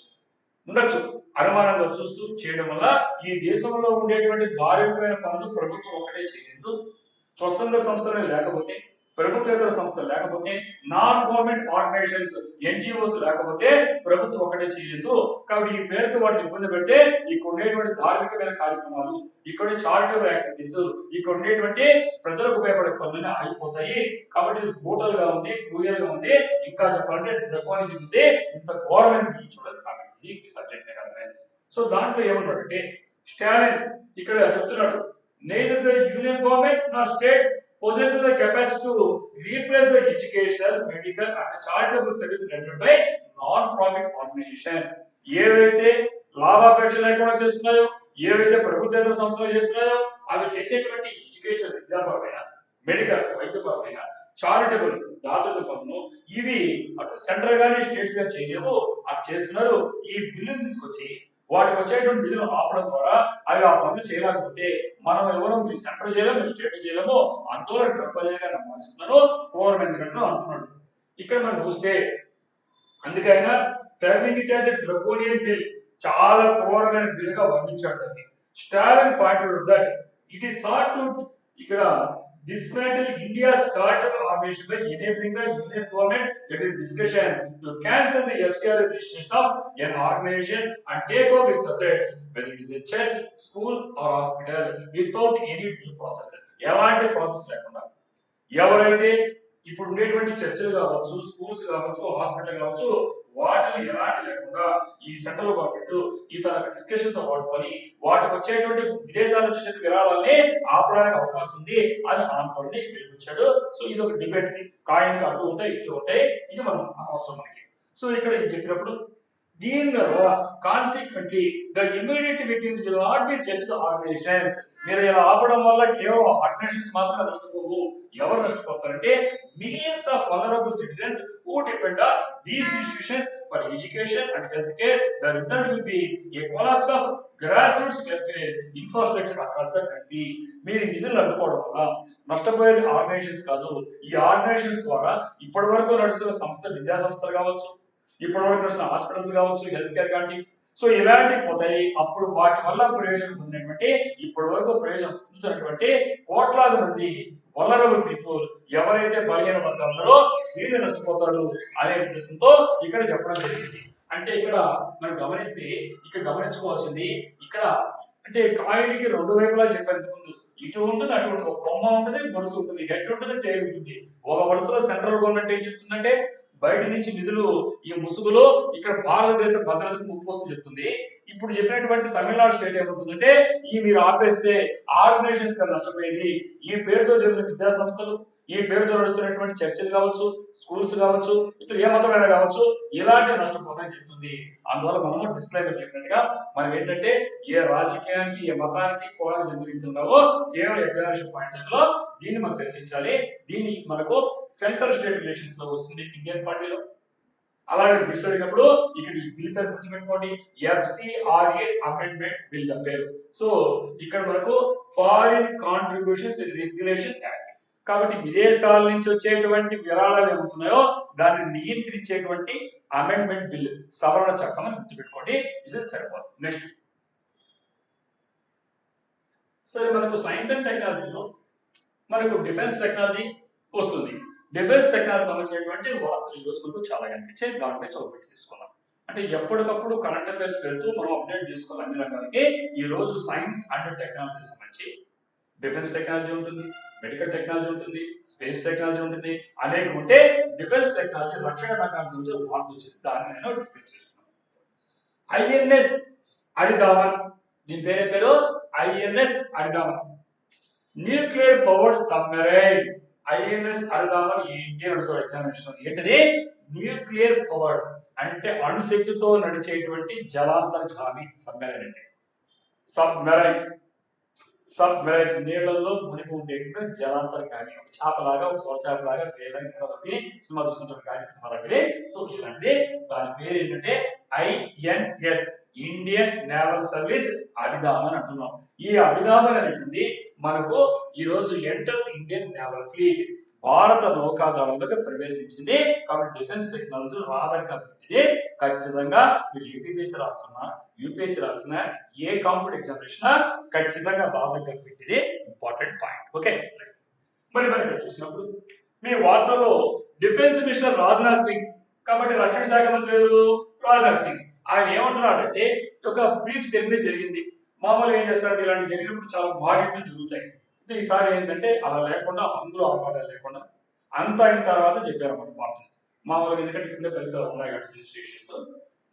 [SPEAKER 1] ఉండొచ్చు, అనుమానంగా చూస్తూ చేయడం వల్ల ఈ దేశంలో ఉండేటువంటి ధార్మికమైన పనులు ప్రభుత్వం ఒకటే చేయలేదు. స్వచ్ఛంద సంస్థలు లేకపోతే, ప్రభుత్వేతర సంస్థలు లేకపోతే, నాన్ గవర్నమెంట్ ఆర్గనైజేషన్స్ ఎన్జిఓస్ లేకపోతే ప్రభుత్వం ఒకటే చేయలేదు. కాబట్టి ఈ పేరుతో వాటిని ఇబ్బంది పెడితే ఇక్కడ ఉండేటువంటి ధార్మికమైన కార్యక్రమాలు, ఇక్కడ చారిటబుల్ యాక్టివిటీస్, ఇక్కడ ఉండేటువంటి ప్రజలకు ఉపయోగపడే పనులన్నీ ఆగిపోతాయి. కాబట్టి ఇది బ్రూటల్ గా ఉంది, క్రూయల్ గా ఉంది, ఇంకా చెప్పాలంటే డ్రకోనిక్ ఉంది. ఇంత గవర్నమెంట్ చూడదు కాబట్టి ఇది సబ్జెక్ట్ అర్థమైంది. సో దాంట్లో ఏమన్నాడంటే స్టాలిన్ ఇక్కడ చెప్తున్నాడు, neither the union government nor state possesses the capacity to replace the educational, medical and charitable services rendered by non-profit organization. ఏవైతే లాభాపేక్ష లేకుండా చేస్తున్నాయో, ఏవైతే ప్రభుత్వేతర సంస్థలు చేస్తున్నాయో అవి చేసేటువంటి ఎడ్యుకేషన్ విద్యాపరమైన, మెడికల్ వైద్యపరమైన, చారిటబుల్ దాతృత్వ పనులు ఇవి అటు సెంట్రల్ గానీ స్టేట్స్ గా చేయలేవు, అటు చేస్తున్నారు. ఈ బిల్లును తీసుకొచ్చి వాటికి వచ్చేటువంటి బిల్లును ఆపడం ద్వారా అవి ఆ పనులు చేయలేకపోతే మనం ఎవరో మీ సెంట్రల్ చేయలేము, మీరు స్టేట్ చేయలేము, అందులో డ్రగ్గా నమ్మనిస్తున్నారు గవర్నమెంట్ అంటున్నాడు. ఇక్కడ మనం చూస్తే అందుకైనా terming it as a draconian bill, చాలా క్రూరమైన బిల్ గా వర్ణించాడు దాన్ని. Stalin pointed out that it is sought to ఇక్కడ dismantle India's charitable organization by enabling the union government at a discussion to cancel the FCR registration of an organization and take over its assets, whether it is a church, school or hospital, without any due process. ఎలాంటి process లేకుండా ఎవరైతే ఇప్పుడు ఉండేటువంటి చర్చలు కావచ్చు, schools కావచ్చు, hospital కావచ్చు, వాటిని ఎలాంటి లేకుండా ఈ సెంట్రల్ గవర్నమెంట్ ఈ తన డిస్కషన్ తో వాడుకొని వాటికి వచ్చేటువంటి విదేశాల నుంచి విరాళాలని ఆపడానికి అవకాశం ఉంది అని ఆందోళన పిలిపించాడు. సో ఇది ఒక డిబేట్, కాయిన్ అటు ఉంటాయి ఇటు ఉంటాయి, ఇది మనం అవసరం మనకి. సో ఇక్కడ ఇది చెప్పినప్పుడు దీని ద్వారా consequently the immediate victims will not be just the organisations. మీరు ఇలా ఆపడం వల్ల కేవలం ఆర్గనైజేషన్స్ మాత్రమే నష్టపోవు. ఎవరు నష్టపోతారంటే millions of vulnerable citizens who depend on these institutions for education and healthcare. The result will be a collapse of grassroots welfare infrastructure across the country. మీరు నిధులు అడ్డుకోవడం వల్ల నష్టపోయేది ఆర్గనైజేషన్స్ కాదు, ఈ ఆర్గనైజేషన్స్ ద్వారా ఇప్పటి వరకు నడుస్తున్న సంస్థలు, విద్యా సంస్థలు కావచ్చు, ఇప్పటి వరకు నడుస్తున్న హాస్పిటల్స్ కావచ్చు, హెల్త్ కేర్ కానీ, సో ఇలాంటివి పోతాయి. అప్పుడు వాటి వల్ల ప్రయోజనం పొందినటువంటి, ఇప్పటి వరకు ప్రయోజనం పొందుతున్నటువంటి కోట్లాది మంది వల్నరబుల్ పీపుల్, ఎవరైతే బలహీన వర్గాల్లో వీళ్ళు నష్టపోతారు అనే ఉద్దేశంతో ఇక్కడ చెప్పడం జరిగింది. అంటే ఇక్కడ మనం గమనిస్తే ఇక్కడ గమనించుకోవాల్సింది, ఇక్కడ అంటే కాయిన్కి రెండు వైపులా చెప్పారు ముందు, ఇటు ఉంటుంది అటు ఉంటుంది, ఒక బొమ్మ ఉంటుంది, వరుస ఉంటుంది, హెడ్ ఉంటుంది, టైల్ ఉంటుంది. ఒక వరుసలో సెంట్రల్ గవర్నమెంట్ ఏం చెప్తుందంటే బయట నుంచి నిధులు ఈ ముసుగులో ఇక్కడ భారతదేశ భద్రతకు ముప్పు వస్తుంది చెప్తుంది. ఇప్పుడు చెప్పినటువంటి తమిళనాడు స్టేట్ ఏమంటుందంటే ఈ మీరు ఆపేస్తే ఆర్గనైజేషన్స్ గా నష్టపోయేది, ఈ పేరుతో జరిగిన విద్యా సంస్థలు, ఈ పేరుతో నడుస్తున్నటువంటి చర్చలు కావచ్చు, స్కూల్స్ కావచ్చు, ఇతర ఏ మతమైనా కావచ్చు, ఇలాంటి నష్టపోతాయని చెప్తుంది. అందువల్ల మనము డిస్క్లైమర్ చెప్పినట్టుగా మనం ఏంటంటే ఏ రాజకీయానికి, ఏ మతానికి, కులానికి చెందినవో కేవలం ఎగ్జామినేషన్ పాయింట్ లో దీన్ని మనం చర్చించాలి. దీన్ని మనకు సెంట్రల్ స్టేట్ రిలేషన్స్ లో వస్తుంది ఇండియన్ పార్టీలో. అలాగే బిల్స్ అడిగినప్పుడు ఇక్కడ బిల్ పేరు గుర్తుపెట్టుకోండి, FCRA అమెండ్మెంట్ బిల్ పేరు. సో ఇక్కడ మనకు ఫారిన్ కాంట్రిబ్యూషన్స్ రెగ్యులేషన్ యాక్ట్. కాబట్టి విదేశాల నుంచి వచ్చేటువంటి విరాళాలు ఏమవుతున్నాయో దాన్ని నియంత్రించేటువంటి అమెండ్మెంట్ బిల్, సవరణ చట్టం అని గుర్తుపెట్టుకోండి. ఇది సరిపోదు. నెక్స్ట్ సరే, మనకు సైన్స్ అండ్ టెక్నాలజీలో మనకు డిఫెన్స్ టెక్నాలజీ వస్తుంది. డిఫెన్స్ టెక్నాలజీ సంబంధించినటువంటి వార్తలు ఈ రోజు మనకు చాలా కనిపించాయి. దాంట్లో చదువుపెట్టి తీసుకున్నాం. అంటే ఎప్పటికప్పుడు కరెంట్ అఫైర్స్ పెడుతూ మనం అప్డేట్ చేసుకోవాలి అన్ని రకాలకి. ఈ రోజు సైన్స్ అండ్ టెక్నాలజీ సంబంధించి డిఫెన్స్ టెక్నాలజీ ఉంటుంది, మెడికల్ టెక్నాలజీ ఉంటుంది, స్పేస్ టెక్నాలజీ ఉంటుంది, అనేక ఉంటే డిఫెన్స్ టెక్నాలజీ రక్షణ రంగానికి సంబంధించిన వార్త వచ్చింది. దాన్ని నేను డిస్కస్ చేస్తున్నాను. ఐఎన్ఎస్ అరిదామన్, దీని పేరు INS Aridhaman, nuclear powered submarine. INS Aridhaman ఏంటి అడుగుతాడు ఎగ్జామినేషన్. ఏంటిది? న్యూక్లియర్ పవర్డ్ అంటే అణుశక్తితో నడిచేటువంటి జలాంతర్గామి సబ్మెరైన్. అంటే సబ్మెరైన్ నీళ్లలో మునిగి ఉండేటువంటి జలాంతర్గామి, ఒక చేపలాగా, ఒక సొరచేపలాగా నీళ్ళలోకి సినిమా చూసినటువంటి గాలి సినిమా లాంటివి. సో ఇలాంటిది. దాని పేరు ఏంటంటే INS, Indian naval service Aridhaman అంటున్నాం. ఈ అరిదామన్ అనేది మనకు ఈ రోజు ఎంటర్స్ ఇండియన్ నేవల్ ఫ్లీట్, భారత నౌకాదళంలోకి ప్రవేశించింది. కాబట్టి డిఫెన్స్ టెక్నాలజీ రాదక్క పెట్టింది. ఖచ్చితంగా మీరు యూపీఎస్సీ రాస్తున్నా, యూపీఎస్సీ రాస్తున్నా, ఏ కాంపిటేటివ్ ఎగ్జామినేషన్ ఖచ్చితంగా రాదక్క పెట్టింది. Important point. ఓకే, మరి ఇక్కడ చూసినప్పుడు మీ వార్తల్లో డిఫెన్స్ మినిస్టర్ రాజ్నాథ్ సింగ్, కాబట్టి రక్షణ శాఖ మంత్రి ఎవరు? రాజ్నాథ్ సింగ్. ఆయన ఏమంటున్నాడంటే ఒక బ్రీఫ్ సెరమనీ జరిగింది. మామూలుగా ఏం చేస్తారంటే ఇలాంటి జరిగినప్పుడు చాలా బాధ్యతలు జరుగుతాయి. ఈసారి ఏంటంటే అలా లేకుండా, అందులో ఆపాటాలు లేకుండా అంతా అయిన తర్వాత చెప్పారు అన్నమాట వార్త. మామూలుగా ఎందుకంటే ఇప్పుడే పరిస్థితులు ఉన్నాయి కాబట్టి సిచ్యువేషన్స్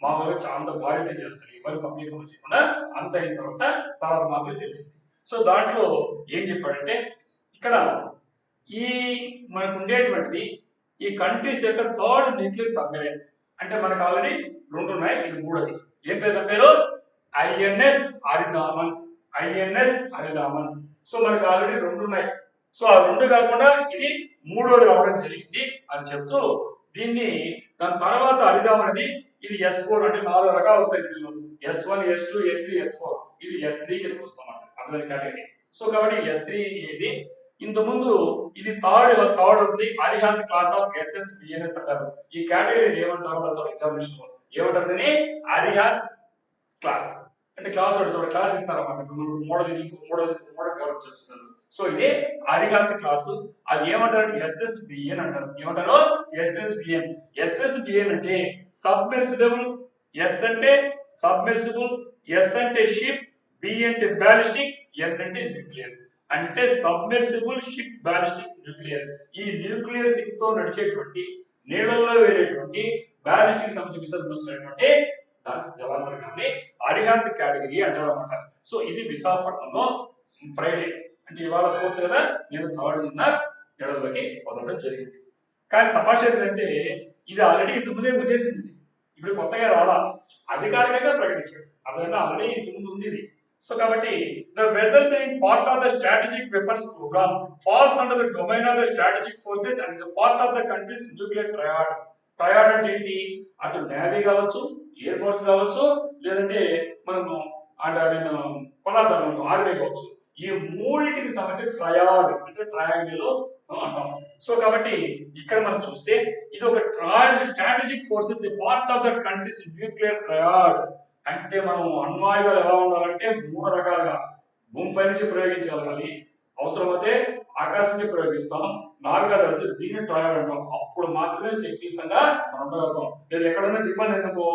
[SPEAKER 1] మామూలుగా చాలా బాధ్యత చేస్తారు. ఎవరు పబ్లిక్ చెప్పకుండా అంత అయిన తర్వాత మాత్రం తెలిసింది. సో దాంట్లో ఏం చెప్పాడంటే ఇక్కడ ఈ మనకు ఉండేటువంటిది ఈ కంట్రీస్ యొక్క థర్డ్ న్యూక్లియర్ సబ్మెరైన్. అంటే మనకు ఆల్రెడీ 2 ఉన్నాయి, ఇది 3ది. ఏం పేరు? INS Aridhaman. INS Aridhaman. So మనకు ఆల్రెడీ 2 ఉన్నాయి. సో ఆ 2 కాకుండా ఇది 3వది రావడం జరిగింది అని చెప్తూ దీన్ని దాని తర్వాత అరిదామన్ అనేది ఇది S4 అంటే 4 రకాలు వస్తాయి దీనిలో. S1, S2, S3, S4. ఇది S3 కిందకి వస్తామన్నమాట అందులో కేటగిరీ. సో కాబట్టి S3 ఇది ఇంతకుముందు ఇది థర్డ్ ఉంది. అరిహంత్ క్లాస్ ఆఫ్ SSBNS అంటారు. ఈ కేటగిరీ ఏమంటారు ఎగ్జామినేషన్ లో? ఏమంటారు దీన్ని? అరిహంత్ క్లాస్. అంటే క్లాస్ క్లాస్ ఇస్తారన్నమాట. ఇప్పుడు మోడల్ డెవలప్ చేస్తున్నారు. సో ఇది అరిహంత్ క్లాసు. అది ఏమంటారు? SSBN అంటారు. ఏమంటారు? SSBN. SSBN అంటే సబ్మెర్సిబుల్, S అంటే సబ్మెర్సిబుల్, S అంటే షిప్, B అంటే బ్యాలిస్టిక్, N అంటే న్యూక్లియర్. అంటే సబ్మెర్సిబుల్, షిప్, బ్యాలిస్టిక్, న్యూక్లియర్. ఈ న్యూక్లియర్ శక్తితో నడిచేటువంటి నీళ్లలో వెళ్ళేటువంటి బ్యాలిస్టిక్ సంబంధించినటువంటి జలాంతర్గాన్ని అరిహంత్ కేటగిరీ అంటారు అన్నమాట. సో ఇది విశాఖపట్నంలో ఫ్రైడే అంటే ఇవాళ 4th కదా, నేను 3rd నిన్న ఎడలోకి వదలడం జరిగింది. కానీ తమాషా ఏంటంటే ఇది ఆల్రెడీ ఇంతకుముందే వచ్చేసింది, ఇప్పుడు కొత్తగా రాలా, అధికారికంగా ప్రకటించాడు. అర్థమైందా? ఆల్రెడీ ఇంతకుముందు ఉంది ఇది. సో కాబట్టి the vessel being part of the strategic weapons program falls under the domain of the strategic forces and is a part of the country's nuclear triad. Triad అంటే ఏంటి? అటు నేవీ కావచ్చు, ఎయిర్ ఫోర్స్ కావచ్చు, లేదంటే మనము పదార్థాలు army కావచ్చు. ఈ మూడింటికి సంబంధించిన ట్రయాడ్ అంటే ట్రయాంగిల్ అంటాం. సో కాబట్టి ఇక్కడ మనం చూస్తే ఇది ఒక strategic forces part of that countries nuclear triad. అంటే మనం అణ్వాయుధాలు ఎలా ఉండాలంటే 3 రకాలుగా భూమిపై నుంచి ప్రయోగించగలగాలి, అవసరమైతే ఆకాశం నుంచి ప్రయోగిస్తాం, 4గా తెలిసి దీన్ని ట్రయాడ్ అంటాం. అప్పుడు మాత్రమే శక్తియుతంగా మనం ఉండగలుగుతాం. లేదు ఎక్కడన్నా దిబ్బని ఎందుకో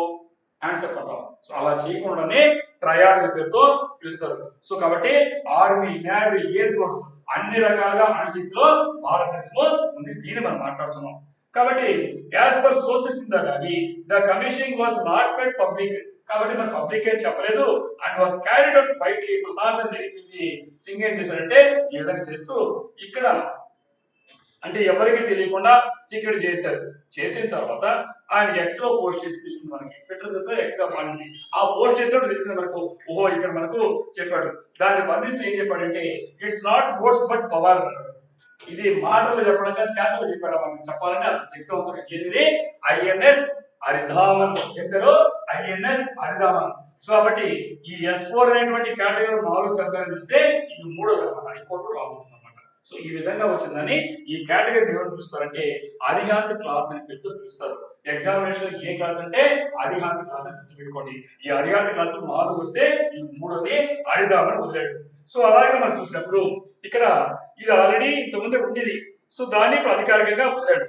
[SPEAKER 1] ఆన్సర్ పడతాం. సో అలా చేయకుండానే ట్రయాడ్ అనే పేరుతో పిలుస్తారు. సో కాబట్టి ఆర్మీ, నేవీ, ఎయిర్ ఫోర్స్ అన్ని రకాలుగా అణుశక్తిలో భారతదేశంలో ఉంది. దీన్ని మనం మాట్లాడుతున్నాం. కాబట్టి as per sources in the commissioning was not made public. కాబట్టి మన పబ్లిక్ ఏం చెప్పలేదు. And was carried out quietly. ప్రశాంతంగా జరిగింది. సింగ్ ఏం చేశాడంటే ఈ విధంగా చేస్తూ ఇక్కడ అంటే ఎవరికి తెలియకుండా సీక్రెట్ చేశారు. చేసిన తర్వాత ఆయన ఎక్స్ లో పోస్ట్ చేసి తెలిసింది మనకి. ట్విట్టర్ చేస్తే ఎక్స్ గా మారింది. ఆ పోస్ట్ చేసినప్పుడు తెలిసింది మనకు, ఓహో ఇక్కడ మనకు చెప్పాడు. దాన్ని వర్ణిస్తూ ఏం చెప్పాడంటే it's not words but power అన్నాడు. ఇది మాటలు చెప్పడంగా చేతలు చెప్పాడు. మనకి చెప్పాలంటే అంత శక్తివంతుడు. ఇది ఐఎన్ఎస్ అరిదామన్. చెప్పారు ఐఎన్ఎస్ అరిదామన్. సో కాబట్టి ఈ S4 అనేటువంటి కేటగిరీ 4 సబ్మెరైన్ చూస్తే ఇది 3వది అన్నమాట. ఇంకోటి రాబోతుంది. సో ఈ విధంగా వచ్చిందని ఈ కేటగిరీ ఎవరు పిలుస్తారంటే అరిహంత్ క్లాస్ అని పేరుతో పిలుస్తారు. ఎగ్జామినేషన్ ఏ క్లాస్ అంటే అరిహాంత క్లాస్ అని గుర్తుపెట్టుకోండి. ఈ అరిహాంత క్లాస్ 4 వస్తే ఈ 3వది అరిదామని వదిలేడు. సో అలాగే మనం చూసినప్పుడు ఇక్కడ ఇది ఆల్రెడీ ఇంతకుముందే ఉండేది. సో దాన్ని ఇప్పుడు అధికారికంగా వదిలాడు.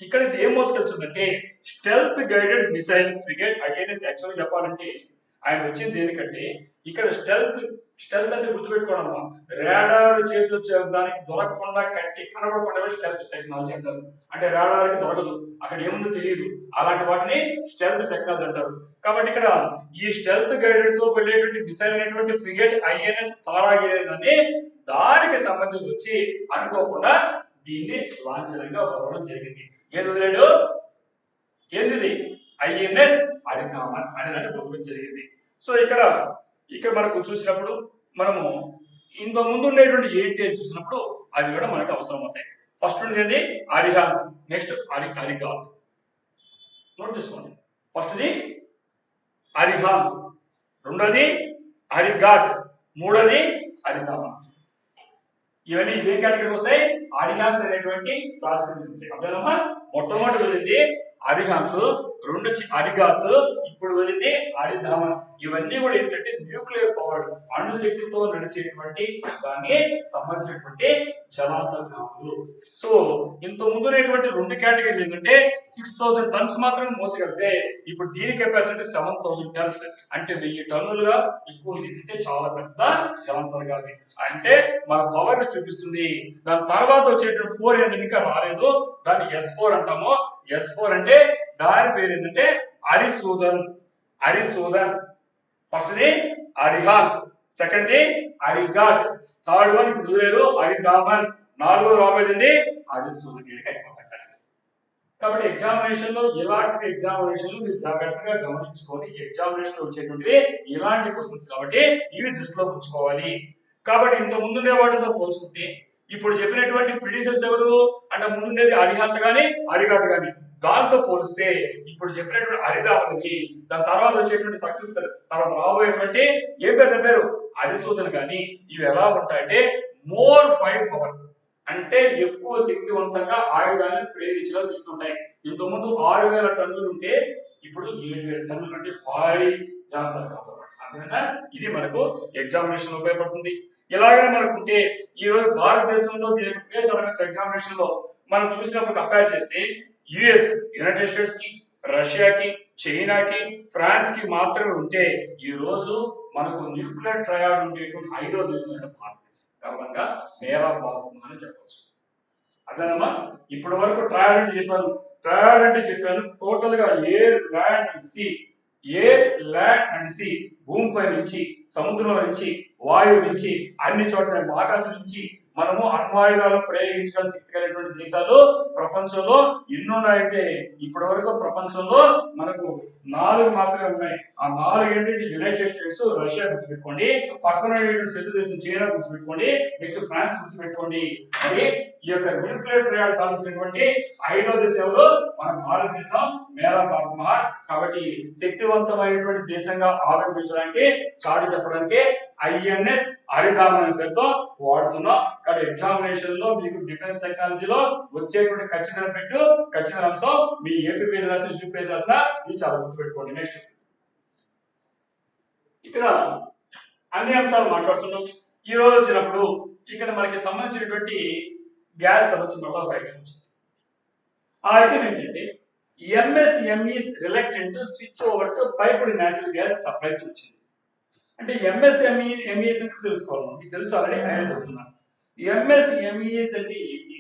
[SPEAKER 1] ఇక్కడ ఇది ఏం మోసుకెళ్తుందంటే stealth guided missile frigate INS. యాక్చువల్గా చెప్పాలంటే ఆయన వచ్చింది దేనికంటే ఇక్కడ స్టెల్త్ అంటే గుర్తుపెట్టుకోవడం, రాడార్ చేతిలో దానికి దొరకకుండా కట్టి కనబడకుండా స్టెల్త్ టెక్నాలజీ అంటారు. అంటే రాడార్ కి దొరకదు, అక్కడ ఏముందో తెలియదు, అలాంటి వాటిని స్టెల్త్ టెక్నాలజీ అంటారు. కాబట్టి ఇక్కడ ఈ స్టెల్త్ గైడెడ్ తో వెళ్ళేటువంటి మిసైల్ అనేటువంటి ఫ్రిగేట్ ఐఎన్ఎస్ తారాగిరేదని దానికి సంబంధించి వచ్చి అనుకోకుండా దీన్ని లాంఛనంగా వదలడం జరిగింది. ఏది వదిలేడు? ఏంటిది? ఐఎన్ఎస్ అరికామన్ అని వదలడం జరిగింది. సో ఇక్కడ మనకు చూసినప్పుడు మనము ఇంత ముందు ఉండేటువంటి ఏంటి అని చూసినప్పుడు అవి కూడా మనకు అవసరం అవుతాయి. ఫస్ట్ ఉండేది అరిహాంత్, నెక్స్ట్ అరిగాత్. నోట్ చేసుకోండి. ఫస్ట్ది అరిహాంత్, రెండోది అరిగాట్, మూడోది అరికామన్. ఇవన్నీ ఇదే కేటగిరీకి వస్తాయి. అరిహాంత్ అనేటువంటి క్లాస్ అర్థమా? మొట్టమొదటి వెళ్ళింది అరిహాంత్, రెండు అరిగాత్, ఇప్పుడు వెళ్ళింది అరిధామన్. ఇవన్నీ కూడా ఏంటంటే న్యూక్లియర్ పవర్, అణుశక్తితో నడిచేటువంటి దాన్ని సంబంధించినటువంటి జలాంతర్గాములు. సో ఇంత ముందునేటువంటి రెండు కేటగిరీలు ఏంటంటే 6000 టన్స్ మాత్రమే మోసగలిగితే ఇప్పుడు దీని కెపాసిటీ 7000 టన్స్, అంటే 1000 టన్నులుగా ఎక్కువ ఉంది. అంటే చాలా పెద్ద జలాంతర్గామి, అంటే మన పవర్ ని చూపిస్తుంది. దాని తర్వాత వచ్చేటువంటి 4 ఏంటంటే ఇంకా రాలేదు, దాన్ని S4 అంటాము. S4 అంటే దాని పేరు ఏంటంటే అరిసూదన్. ఫస్ట్ది అరిహాంత్, సెకండ్ది అరిగాట్, థర్డ్ వన్ ఇప్పుడు వేరు అరిదామన్, నాలుగో రాబోయేది అరిసూదన్. కాబట్టి ఎగ్జామినేషన్ లో ఇలాంటి ఎగ్జామినేషన్లు మీరు జాగ్రత్తగా గమనించుకొని ఎగ్జామినేషన్ లో వచ్చేటువంటి ఇలాంటి క్వశ్చన్స్ కాబట్టి ఇవి దృష్టిలో ఉంచుకోవాలి. కాబట్టి ఇంత ముందుండే వాటితో పోల్చుకుంటే ఇప్పుడు చెప్పినటువంటి ప్రిడిసెస్ ఎవరు అంటే ముందుండేది అరిహాంత్ గాని అరిగాట్ గాని, దాంతో పోలిస్తే ఇప్పుడు చెప్పినటువంటి అరిదామనిది, దాని తర్వాత వచ్చేటువంటి సక్సెస్ తర్వాత రాబోయేటువంటి ఏం పేరు అరిసూదన్ గాని, ఇవి ఎలా ఉంటాయంటే మోర్ ఫైర్ పవర్, అంటే ఎక్కువ శక్తివంతంగా ఆయుధాన్ని ప్రేరించే శక్తి ఉంటాయి. ఇంతకుముందు 6000 టన్నులు ఉంటే ఇప్పుడు 7000 టన్నులు, అంటే భారీ జాగ్రత్త కాబట్టి అర్థమైనా ఇది మనకు ఎగ్జామినేషన్ ఉపయోగపడుతుంది. ఇలాగనే మనకుంటే ఈ రోజు భారతదేశంలో ప్లేస్ అలవెన్స్ ఎగ్జామినేషన్ లో మనం చూసినప్పుడు కంపేర్ చేస్తే యుఎస్, యునైటెడ్ స్టేట్స్ కి, రష్యాకి, చైనాకి, ఫ్రాన్స్ కి మాత్రమే ఉంటే ఈ రోజు మనకు న్యూక్లియర్ ట్రయాడ్ ఉండేటువంటి 5వ దేశం అంటే భారతదేశం. కారణంగా మేరా భారత్ అని చెప్పవచ్చు. అదేనమ్మా ఇప్పటి వరకు ట్రయాడ్ అంటే చెప్పాను టోటల్ గా air, land and sea. Air, land and sea, భూమిపై నుంచి, సముద్రం నుంచి, వాయువు నుంచి, అన్ని చోట్ల ఆకాశం నుంచి మనము అణ్వాయుధాలను ప్రయోగించగల శక్తి కలిగినటువంటి దేశాలు ప్రపంచంలో ఎన్ని ఉన్నాయంటే ఇప్పటి వరకు ప్రపంచంలో మనకు 4 మాత్రమే ఉన్నాయి. ఆ 4 ఏంటంటే యునైటెడ్ స్టేట్స్, రష్యా గుర్తుపెట్టుకోండి, పక్కన శత్రు దేశం చైనా గుర్తుపెట్టుకోండి, నెక్స్ట్ ఫ్రాన్స్ గుర్తుపెట్టుకోండి. మరి ఈ యొక్క న్యూక్లియర్ ట్రయాడ్ సాధించినటువంటి 5వ దేశం ఎవరు? మన భారతదేశం, మేరా భారత్ మహార్. కాబట్టి శక్తివంతమైనటువంటి దేశంగా ఆవిర్భవించడానికి చాటి చెప్పడానికి ఐఎన్ఎస్ అరిదామన్ అనే పేరుతో వాడుతున్నాం. కాబట్టి ఎగ్జామినేషన్ లో మీకు డిఫెన్స్ టెక్నాలజీలో వచ్చేటువంటి ఖచ్చితమైన అంశం మీ ఏపీపీఎస్ రాసిన, యూపీఎస్ రాసిన ఇది చాలా గుర్తుపెట్టుకోండి. నెక్స్ట్ ఇక్కడ అన్ని అంశాలు మాట్లాడుతున్నాం. ఈ రోజు వచ్చినప్పుడు ఇక్కడ మనకి సంబంధించినటువంటి గ్యాస్ సంబంధించిన ఒక ఐటమ్ వచ్చింది. ఆ ఐటమ్ ఏంటంటే MSMEs reluctant to switch over to piped natural gas supplies వచ్చింది. అంటే ఎంఎస్ఎంఈఎస్ అంటే తెలుసుకోవాలి, మీకు తెలుసు ఆల్రెడీ ఆయన చెప్తున్నాను. ఎంఎస్ఎంఈఎస్ అంటే ఏంటి?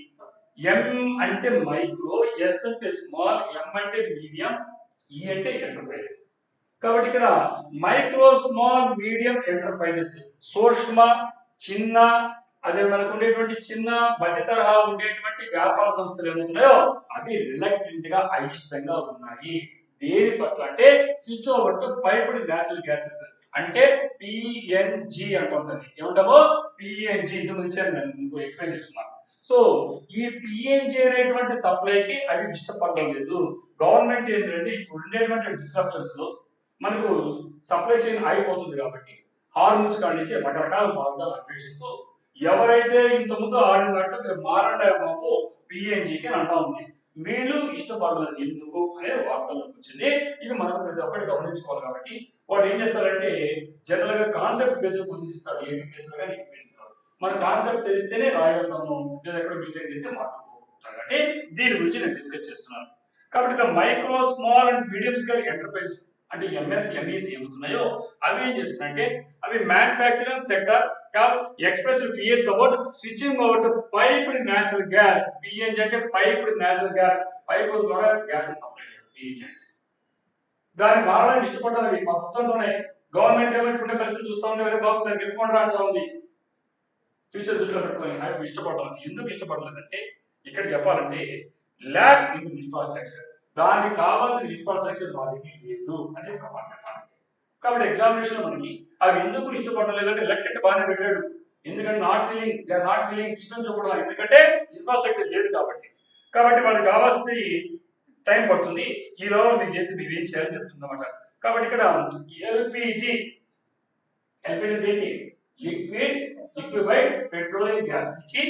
[SPEAKER 1] ఎం అంటే మైక్రో, ఎస్ అంటే స్మాల్, ఎం అంటే మీడియం, ఈ అంటే ఎంటర్ప్రైజెస్. కాబట్టి ఇక్కడ మైక్రో, స్మాల్, మీడియం ఎంటర్ప్రైజెస్, సూక్ష్మ, చిన్న, అదే మనకు ఉండేటువంటి చిన్న మధ్య తరహా ఉండేటువంటి వ్యాపార సంస్థలు ఏమవుతున్నాయో అవి రిలక్టెంట్ గా అయిష్టంగా ఉన్నాయి. దేని పట్ల అంటే switch over to piped natural gases, అంటే పిఎన్జి అంటుంటుంది. ఏమంటామో పిఎన్జి, ఇంతకు ఇచ్చాను నేను ఎక్స్ప్లెయిన్ చేస్తున్నాను. సో ఈ పిఎన్జి అనేటువంటి సప్లైకి అవి ఇష్టపడడం లేదు. గవర్నమెంట్ ఏంటంటే ఇప్పుడు ఉండేటువంటి డిస్ట్రప్షన్స్ లో మనకు సప్లై చైన్ అయిపోతుంది కాబట్టి హార్మోన్స్ కాడి నుంచి రకరకాల మార్గాలు అన్వేషిస్తూ ఎవరైతే ఇంత ముందు ఆడినట్టు మీరు మారండి బాబు పిఎన్జికి అని అంటా ఉంది. వీళ్ళు ఇష్టపడలేదు ఎందుకు అనేది వార్తల్లోకి వచ్చింది. ఇది మనం ప్రతి ఒక్కటి గమనించుకోవాలి కాబట్టి వాడు ఏం చేస్తారంటే జనరల్ గా కాన్సెప్ట్ బేస్డ్ క్వశ్చన్స్ ఇస్తాడు, ఏపీఎస్ కానీ యూపీఎస్. మన కాన్సెప్ట్ తెలిస్తేనే రాయగలుగుతాము, లేదా ఎక్కడ మిస్టేక్ చేస్తే మార్పుకుంటాం. కాబట్టి దీని గురించి నేను డిస్కస్ చేస్తున్నాను. కాబట్టి the micro small and medium scale enterprise అంటే ఎంఎస్ఎంఈస్ ఏమవుతున్నాయో అవి ఏం చేస్తున్నాయంటే అవి manufacturing sector express fears about switching over to piped natural gas. PNG అంటే పైప్డ్ న్యాచురల్ గ్యాస్, పైపుల ద్వారా గ్యాస్ సప్లై చేయడం పిఎన్జి. దాన్ని మారడానికి ఇష్టపడ్డారు మా మొత్తంలోనే. గవర్నమెంట్ ఏమో ఇప్పుడే పరిస్థితి చూస్తా ఉంటే వేరే బాబు దానికి వెళ్ళిపోండి అంటా ఉంది. ఫ్యూచర్ దృష్టిలో పెట్టుకొని అవి ఇష్టపడాలి. ఎందుకు ఇష్టపడలేదంటే ఇక్కడ చెప్పాలంటే ల్యాక్ ఇన్ ఇన్ఫ్రాస్ట్రక్చర్, దానికి కావాల్సిన ఇన్ఫ్రాస్ట్రక్చర్ మా దగ్గర లేదు అని ఒక మాట చెప్పాలి. కాబట్టి ఎగ్జామినేషన్ మనకి అవి ఎందుకు ఇష్టపడలేదంటే లెక్క అంటే బాగానే పెట్టాడు, ఎందుకంటే నాట్ విల్లింగ్ ఇష్టం చూపడం, ఎందుకంటే ఇన్ఫ్రాస్ట్రక్చర్ లేదు కాబట్టి. కాబట్టి వాళ్ళకి కావాల్సింది టైం పడుతుంది, ఈ రోజు మీరు చేస్తే మీరు ఏం చేయాలని చెప్తుందన్నమాట. కాబట్టి ఇక్కడ ఎల్పిజి ఏంటి లిక్విడ్ లిక్విఫైడ్ పెట్రోలియం గ్యాస్ ఇచ్చి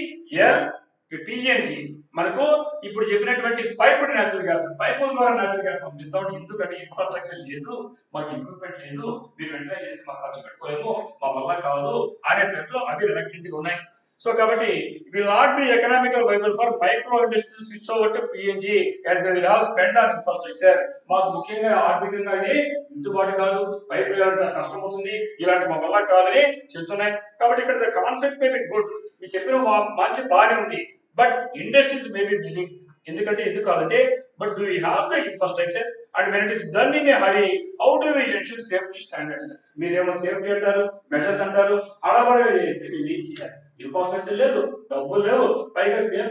[SPEAKER 1] పిఎన్జి మనకు ఇప్పుడు చెప్పినటువంటి పైపుడ్ న్యాచురల్ గ్యాస్, పైపుల ద్వారా న్యాచురల్ గ్యాస్ పంపిస్తాం. ఎందుకంటే ఇన్ఫ్రాస్ట్రక్చర్ లేదు, మాకు ఎక్విప్మెంట్ లేదు, మీరు వెంటనే చేస్తే మాకు ఖర్చు పెట్టుకోలేము, మా వల్ల కాదు అనే పేరుతో అవి రిలక్టెంట్ గా ఉన్నాయి. సో కాబట్టి will not be economical viable for micro industries switch over to PNG as they will have spent on infrastructure. మాకు ముఖ్యంగా ఆర్థికంగా ఇది గిట్టుబాటు కాదు, పైపు కష్టం అవుతుంది, ఇలాంటి మా వల్ల కాదని చెప్తున్నాయి. కాబట్టి ఇక్కడ కాన్సెప్ట్ మే బి గుడ్, మీరు చెప్పిన మంచి బాగానే ఉంది, but industries may be building. ఎందుకంటే ఎందుకు కాదంటే but do you have the infrastructure and when it is done in a hurry how do we ensure safety standards. మీరేమో సేఫ్టీ అంటారు, మెజర్స్ అంటారు, హడాబడిగా చేస్తే మీరు ఏం చేయాలి? ఇన్ఫ్రాస్ట్రక్చర్ లేదు, డబ్బులు లేవు, పైగా సేఫ్